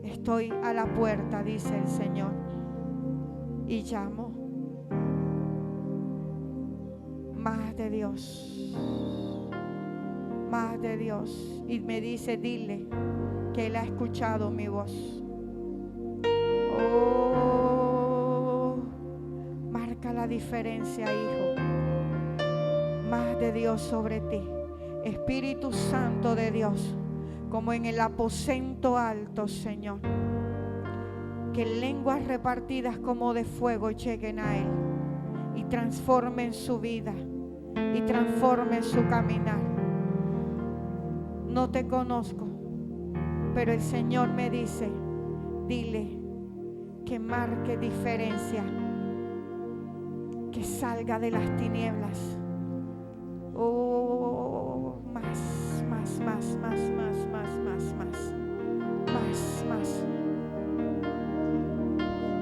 A: Estoy a la puerta, dice el Señor, y llamo. Más de Dios, más de Dios. Y me dice, dile que Él ha escuchado mi voz. Oh, marca la diferencia, hijo. Más de Dios sobre ti. Espíritu Santo de Dios, como en el aposento alto, Señor. Que lenguas repartidas como de fuego lleguen a Él y transformen su vida y transformen su caminar. No te conozco, pero el Señor me dice, dile que marque diferencia, que salga de las tinieblas. Oh, más.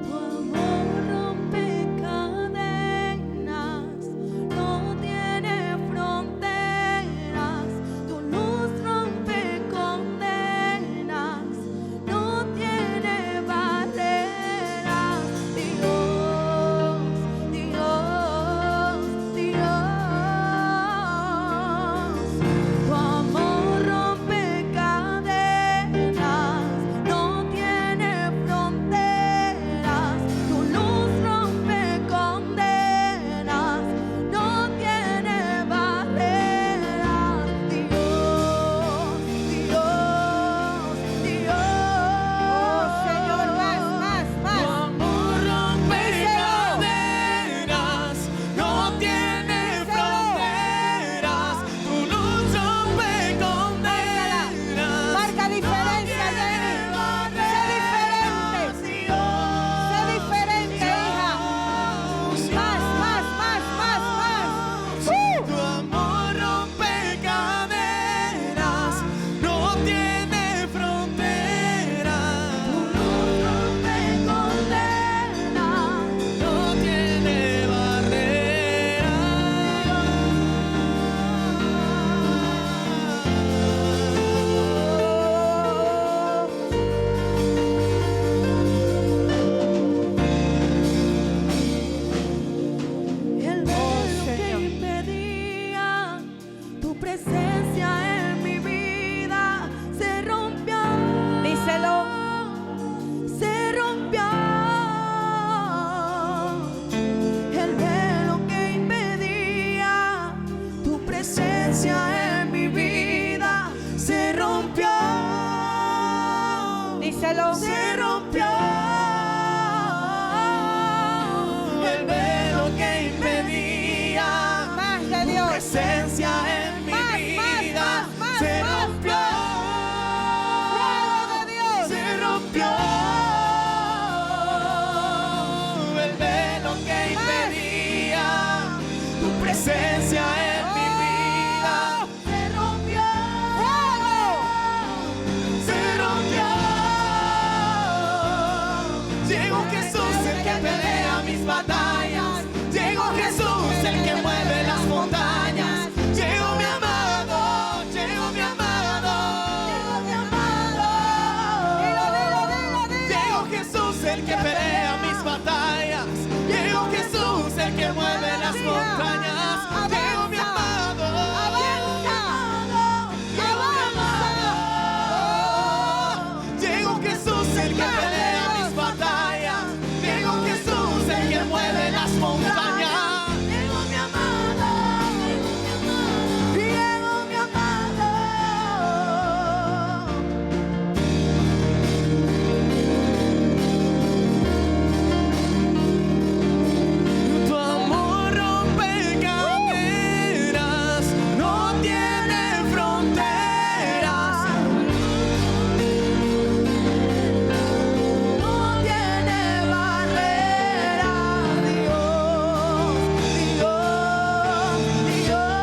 B: Tu amor rompe cadenas, no tiene fronteras. Tu luz rompe condenas, no tiene barreras. Dios, Dios, Dios. Tu amor rompe cadenas, no tiene fronteras. Tu luz rompe condenas, no tiene barreras. Dios, Dios, Dios.
A: Oh, Señor, más.
C: Tu amor rompe cadenas, no tiene fronteras. Tu luz rompe condenas.
A: Marca diferencia, Jenny. Sé diferente, hija. Más.
C: Tu amor rompe cadenas, no tiene fronteras.
B: Rompe condenas,
C: No tiene
B: el velo que
A: Señor.
B: impedía tu presencia en mi vida se rompió.
A: Díselo.
B: Se rompió. El velo que impedía tu presencia en mi vida se rompió.
A: Díselo.
B: Se rompió.
C: el velo que impedía
A: Más de
C: tu
A: Dios.
C: presencia en mi
A: Más,
C: vida
A: más,
C: se rompió.
A: Fuego de Dios.
C: Se rompió el velo que impedía tu presencia en mi vida.
B: Se rompió.
C: Se rompió. Llegó Jesús el que pelea mis batallas. Llegó Jesús el que mueve las montañas. Llegó mi amado, llegó mi amado. Llegó Jesús el que pelea mis batallas. Llegó Jesús el que mueve las montañas. Llegó mi amado. Llegó Jesús el que pelea mis batallas. Llegó Jesús el que mueve las montañas.
B: Llegó mi amado. Llegó mi amado.
C: Tu amor rompe cadenas, no tiene fronteras.
B: No tiene barrera. Dios, Dios, Dios.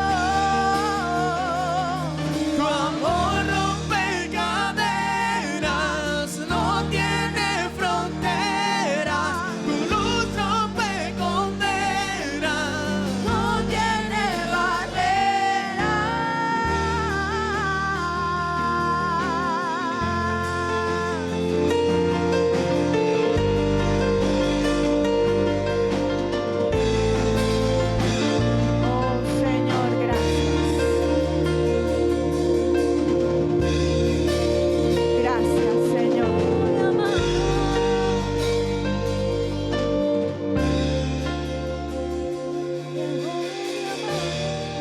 C: Tu amor rompe cadenas, no tiene fronteras. Tu luz rompe condenas.
B: No tiene
A: Oh, Señor, gracias. Gracias, Señor.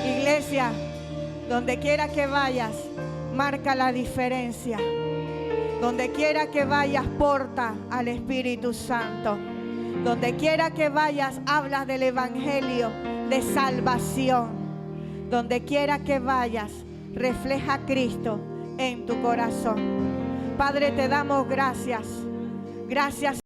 A: Iglesia, donde quiera que vayas, marca la diferencia. Donde quiera que vayas, porta al Espíritu Santo. Donde quiera que vayas, hablas del evangelio de salvación. Donde quiera que vayas, refleja a Cristo en tu corazón. Padre, te damos gracias. Gracias.